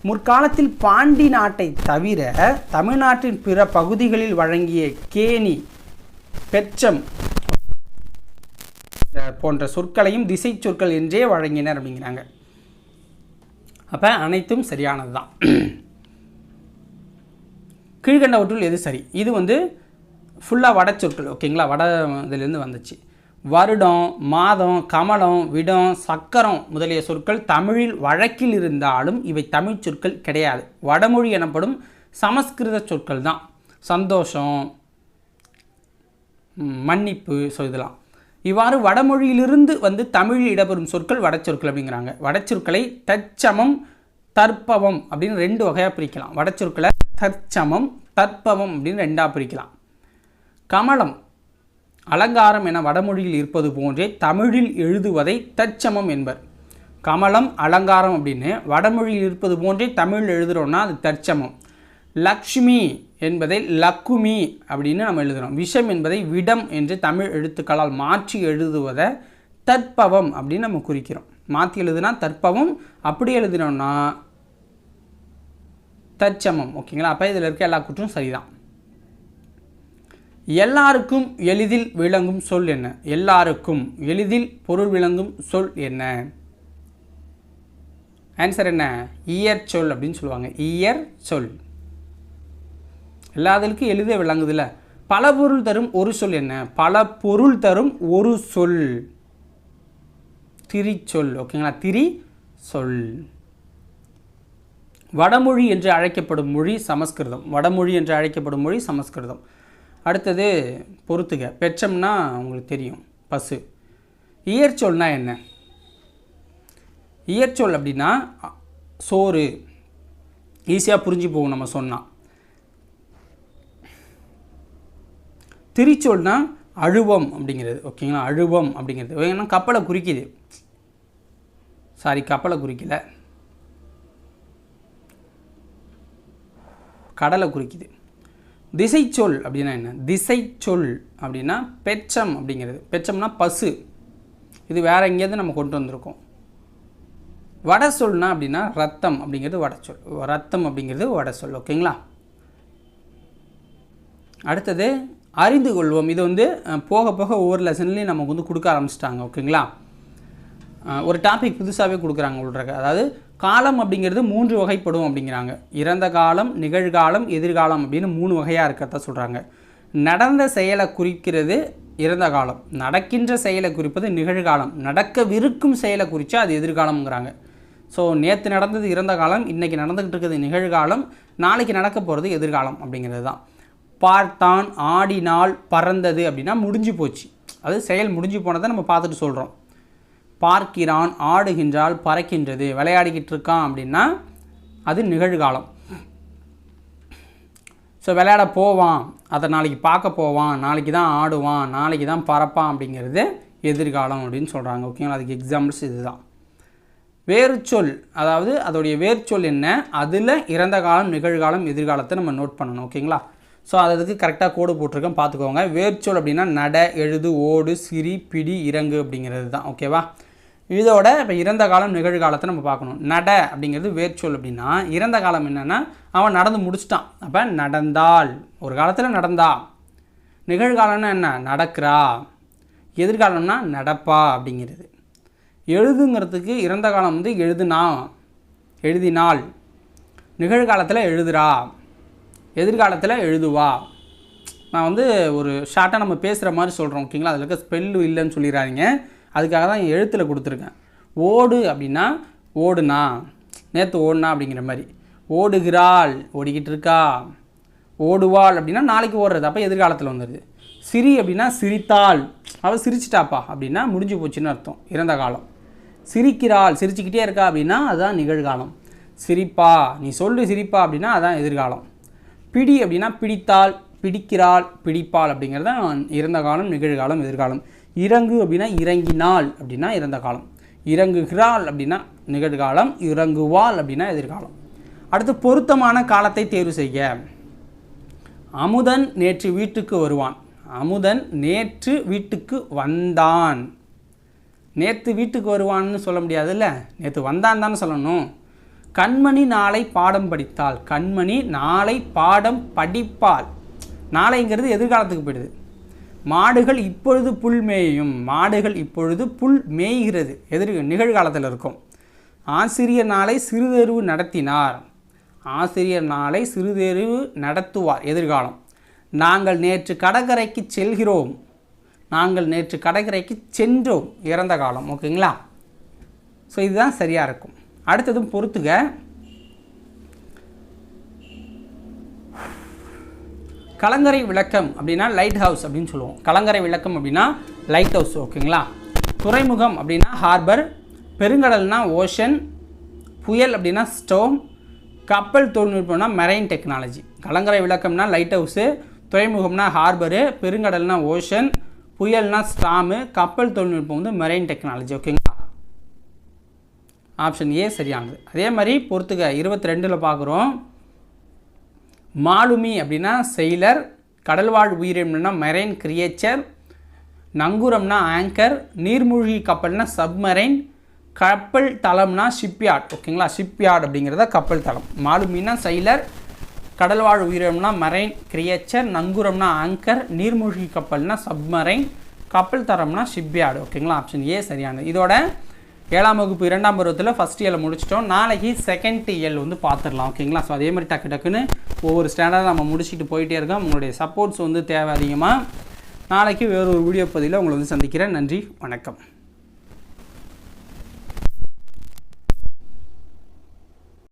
முற்காலத்தில் பாண்டி நாட்டை தவிர தமிழ்நாட்டின் பிற பகுதிகளில் வழங்கிய கேணி, பெச்சம் போன்ற சொற்களையும் திசை சொற்கள் என்றே வழங்கினர் அப்படிங்கிறாங்க. அப்போ அனைத்தும் சரியானது தான். கீழ்கண்டவற்றுள் எது சரி? இது வந்து ஃபுல்லாக வட சொற்கள். ஓகேங்களா. வட இதிலேருந்து வந்துச்சு. வருடம், மாதம், கமலம், விடம், சக்கரம் முதலிய சொற்கள் தமிழில் வழக்கில் இருந்தாலும் இவை தமிழ் சொற்கள் கிடையாது. வடமொழி எனப்படும் சமஸ்கிருத சொற்கள் தான். சந்தோஷம், மன்னிப்பு, ஸோ இதெல்லாம் இவ்வாறு வடமொழியிலிருந்து வந்து தமிழில் இடம்பெறும் சொற்கள் வடச்சொற்கள் அப்படிங்கிறாங்க. வடச்சொற்களை தற்சமம், தற்பவம் அப்படின்னு ரெண்டு வகையாக பிரிக்கலாம். வடச்சொற்களை தற்சமம், தற்பவம் அப்படின்னு ரெண்டாக பிரிக்கலாம். கமலம், அலங்காரம் என வடமொழியில் இருப்பது போன்றே தமிழில் எழுதுவதை தற்சமம் என்பர். கமலம், அலங்காரம் அப்படின்னு வடமொழியில் இருப்பது போன்றே தமிழில் எழுதுகிறோன்னா அது தற்சமம். லக்ஷ்மி என்பதை லக்குமி அப்படின்னு நம்ம எழுதுகிறோம். விஷம் என்பதை விடம் என்று தமிழ் எழுத்துக்களால் மாற்றி எழுதுவதை தற்பவம் அப்படின்னு நம்ம குறிக்கிறோம். மாற்றி எழுதுனா தற்பவம், அப்படி எழுதினோம்னா தற்சமம். ஓகேங்களா. அப்போ இதில் இருக்க எல்லா குற்றும் சரிதான். எல்லாருக்கும் எளிதில் விளங்கும் சொல் என்ன? எல்லாருக்கும் எளிதில் பொருள் விளங்கும் சொல் என்ன? ஆன்சர் என்ன? இயற் சொல் அப்படின்னு சொல்லுவாங்க. இயற் சொல். எல்லாத்துக்கும் எளிதாக விளங்குதில்ல. பல பொருள் தரும் ஒரு சொல் என்ன? பல பொருள் தரும் ஒரு சொல் திரிச்சொல். ஓகேங்களா. திரி சொல். வடமொழி என்று அழைக்கப்படும் மொழி சமஸ்கிருதம். வடமொழி என்று அழைக்கப்படும் மொழி சமஸ்கிருதம். அடுத்தது பொறுத்துக. பெற்றம்னா உங்களுக்கு தெரியும், பசு. இயற்சொல்னா என்ன? இயற்சொல் அப்படின்னா சோறு. ஈஸியாக புரிஞ்சு போகும் நம்ம சொன்னால். திரிச்சொல்னா அழுவம் அப்படிங்கிறது. ஓகேங்களா. அழுவம் அப்படிங்கிறது ஏன்னா கப்பலை குறிக்குது. கப்பலை குறிக்கல, கடலை குறிக்குது. திசை சொல் அப்படின்னா என்ன? திசை சொல் அப்படின்னா பெச்சம் அப்படிங்கிறது. பெச்சம்னா பசு. இது வேறு எங்கேயாவது நம்ம கொண்டு வந்திருக்கோம். வட சொல்னா அப்படின்னா ரத்தம் அப்படிங்கிறது வட சொல். ரத்தம் அப்படிங்கிறது வட சொல். ஓகேங்களா. அடுத்தது அறிந்து கொள்வோம். இது வந்து போக போக ஒவ்வொரு லெசன்லேயும் நமக்கு வந்து கொடுக்க ஆரம்பிச்சிட்டாங்க. ஓகேங்களா. ஒரு டாபிக் புதுசாகவே கொடுக்குறாங்க உள்றக்க. அதாவது காலம் அப்படிங்கிறது 3 வகைப்படும் அப்படிங்கிறாங்க. இறந்த காலம், நிகழ்காலம், எதிர்காலம் அப்படின்னு 3 வகையாக இருக்கிறத சொல்கிறாங்க. நடந்த செயலை குறிக்கிறது இறந்த காலம், நடக்கின்ற செயலை குறிப்பது நிகழ்காலம், நடக்கவிருக்கும் செயலை குறித்தா அது எதிர்காலம்ங்கிறாங்க. ஸோ நேற்று நடந்தது இறந்த காலம், இன்றைக்கி நடந்துக்கிட்டு இருக்கிறது நிகழ்காலம், நாளைக்கு நடக்க போகிறது எதிர்காலம் அப்படிங்கிறது தான். பார்த்தான், ஆடினால், பறந்தது அப்படின்னா முடிஞ்சு போச்சு, அது செயல் முடிஞ்சு போனதை நம்ம பார்த்துட்டு சொல்கிறோம். பார்க்கிறான், ஆடுகின்றால், பறக்கின்றது, விளையாடிக்கிட்டு இருக்கான் அப்படின்னா அது நிகழ்காலம். ஸோ விளையாட போவான், அதை நாளைக்கு பார்க்க போவான், நாளைக்கு தான் ஆடுவான், நாளைக்கு தான் பறப்பான் அப்படிங்கிறது எதிர்காலம் அப்படின்னு சொல்கிறாங்க. ஓகேங்களா, அதுக்கு எக்ஸாம்பிள்ஸ் இது தான். வேர்ச்சொல், அதாவது அதோடைய வேர்ச்சொல் என்ன, அதில் இறந்த காலம், நிகழ்காலம், எதிர்காலத்தை நம்ம நோட் பண்ணணும். ஓகேங்களா, ஸோ அதுக்கு கரெக்டாக கோடு போட்டிருக்கேன் பார்த்துக்கோங்க. வேர்ச்சொல் அப்படின்னா நட, எழுது, ஓடு, சிரி, பிடி, இறங்கு அப்படிங்கிறது தான். ஓகேவா, இதோட இப்போ இறந்த காலம், நிகழ்காலத்தை நம்ம பார்க்கணும். நட அப்படிங்கிறது வேர்ச்சொல் அப்படின்னா இறந்த காலம் என்னென்னா அவன் நடந்து முடிச்சிட்டான், அப்போ நடந்தாள், ஒரு காலத்தில் நடந்தா. நிகழ்காலம்னா என்ன, நடக்கிறா. எதிர்காலம்னா நடப்பா அப்படிங்கிறது. எழுதுங்கிறதுக்கு இறந்த காலம் எழுதுனா, எழுதினாள். நிகழ்காலத்தில் எழுதுறா, எதிர்காலத்தில் எழுதுவா. நான் ஒரு ஷார்ட்டாக நம்ம பேசுகிற மாதிரி சொல்கிறோம். ஓகேங்களா, அதில் இருக்க ஸ்பெல்லு இல்லைன்னு சொல்லிடுறாங்க, அதுக்காக தான் எழுத்தில் கொடுத்துருக்கேன். ஓடு அப்படின்னா ஓடுனா, நேற்று ஓடுனா அப்படிங்கிற மாதிரி. ஓடுகிறாள், ஓடிக்கிட்டு இருக்கா. ஓடுவாள் அப்படின்னா நாளைக்கு ஓடுறது, அப்போ எதிர்காலத்தில் வந்துடுது. சிரி அப்படின்னா சிரித்தாள், அவள் சிரிச்சிட்டாப்பா அப்படின்னா முடிஞ்சு போச்சுன்னு அர்த்தம், இறந்த காலம். சிரிக்கிறாள், சிரிச்சுக்கிட்டே இருக்கா அப்படின்னா அதுதான் நிகழ்காலம். சிரிப்பா, நீ சொல்லு சிரிப்பா அப்படின்னா அதுதான் எதிர்காலம். பிடி அப்படின்னா பிடித்தாள், பிடிக்கிறாள், பிடிப்பாள் அப்படிங்கிறது தான் இறந்த காலம், நிகழ்காலம், எதிர்காலம். இறங்கு அப்படின்னா இறங்கினாள் அப்படின்னா இறந்த காலம். இறங்குகிறாள் அப்படின்னா நிகழ்காலம், இறங்குவாள் அப்படின்னா எதிர்காலம். அடுத்து பொருத்தமான காலத்தை தேர்வு செய்ய. அமுதன் நேற்று வீட்டுக்கு வருவான். அமுதன் நேற்று வீட்டுக்கு வந்தான். நேற்று வீட்டுக்கு வருவான்னு சொல்ல முடியாதுல்ல, நேற்று வந்தான் தானே சொல்லணும். கண்மணி நாளை பாடம் படித்தாள். கண்மணி நாளை பாடம் படிப்பாள். நாளைங்கிறது எதிர்காலத்துக்கு போயிடுது. மாடுகள் இப்பொழுது புல் மேயும். மாடுகள் இப்பொழுது புல் மேய்கிறது, நிகழ்காலத்தில் இருக்கும். ஆசிரியர் நாளை சிறுதேர்வு நடத்தினார். ஆசிரியர் நாளை சிறுதேர்வு நடத்துவார், எதிர்காலம். நாங்கள் நேற்று கடற்கரைக்கு செல்கிறோம். நாங்கள் நேற்று கடற்கரைக்கு சென்றோம், இறந்த காலம். ஓகேங்களா, ஸோ இதுதான் சரியாக இருக்கும். அடுத்ததும் பொறுத்துக. கலங்கரை விளக்கம் அப்படின்னா லைட் ஹவுஸ் அப்படின்னு சொல்லுவோம். கலங்கரை விளக்கம் அப்படின்னா லைட் ஹவுஸ். ஓகேங்களா, துறைமுகம் அப்படின்னா ஹார்பர், பெருங்கடல்னா ஓஷன், புயல் அப்படின்னா ஸ்டோம், கப்பல் தொழில்நுட்பம்னா மெரைன் டெக்னாலஜி. கலங்கரை விளக்கம்னா லைட் ஹவுஸு, துறைமுகம்னா ஹார்பரு, பெருங்கடல்னா ஓஷன், புயல்னா ஸ்டாமு, கப்பல் தொழில்நுட்பம் மெரைன் டெக்னாலஜி. ஓகேங்களா, ஆப்ஷன் ஏ சரியானது. அதே மாதிரி பொறுத்துக்க 22 பார்க்குறோம். மாலுமி அப்படின்னா செயலர், கடல்வாழ் உயிரினம்னா மெரைன் கிரியேச்சர், நங்கூரம்னா ஆங்கர், நீர்மூழ்கி கப்பல்னா சப்மரைன், கப்பல் தளம்னா ஷிப்யார்ட். ஓகேங்களா, ஷிப்யார்ட் அப்படிங்கிறத கப்பல் தளம். மாலுமினா செயலர், கடல்வாழ் உயிரினம்னா மெரைன் கிரியேச்சர், நங்கூரம்னா ஆங்கர், நீர்மூழ்கி கப்பல்னா சப்மரைன், கப்பல் தளம்னா ஷிப்யார்டு. ஓகேங்களா, ஆப்ஷன் ஏ சரியானது. இதோட 7ஆம் வகுப்பு 2ஆம் பருவத்தில் ஃபஸ்ட் இயரில் முடிச்சிட்டோம். நாளைக்கு செகண்ட் இயர் பார்த்துடலாம். ஓகேங்களா, ஸோ அதே மாதிரி டக்குன்னு ஒவ்வொரு ஸ்டாண்டர்டாக நம்ம முடிச்சுட்டு போயிட்டே இருக்கோம். உங்களுடைய சப்போர்ட்ஸ் தேவை அதிகமாக. நாளைக்கு வேறொரு வீடியோ பதிவில் உங்களை சந்திக்கிறேன். நன்றி, வணக்கம்.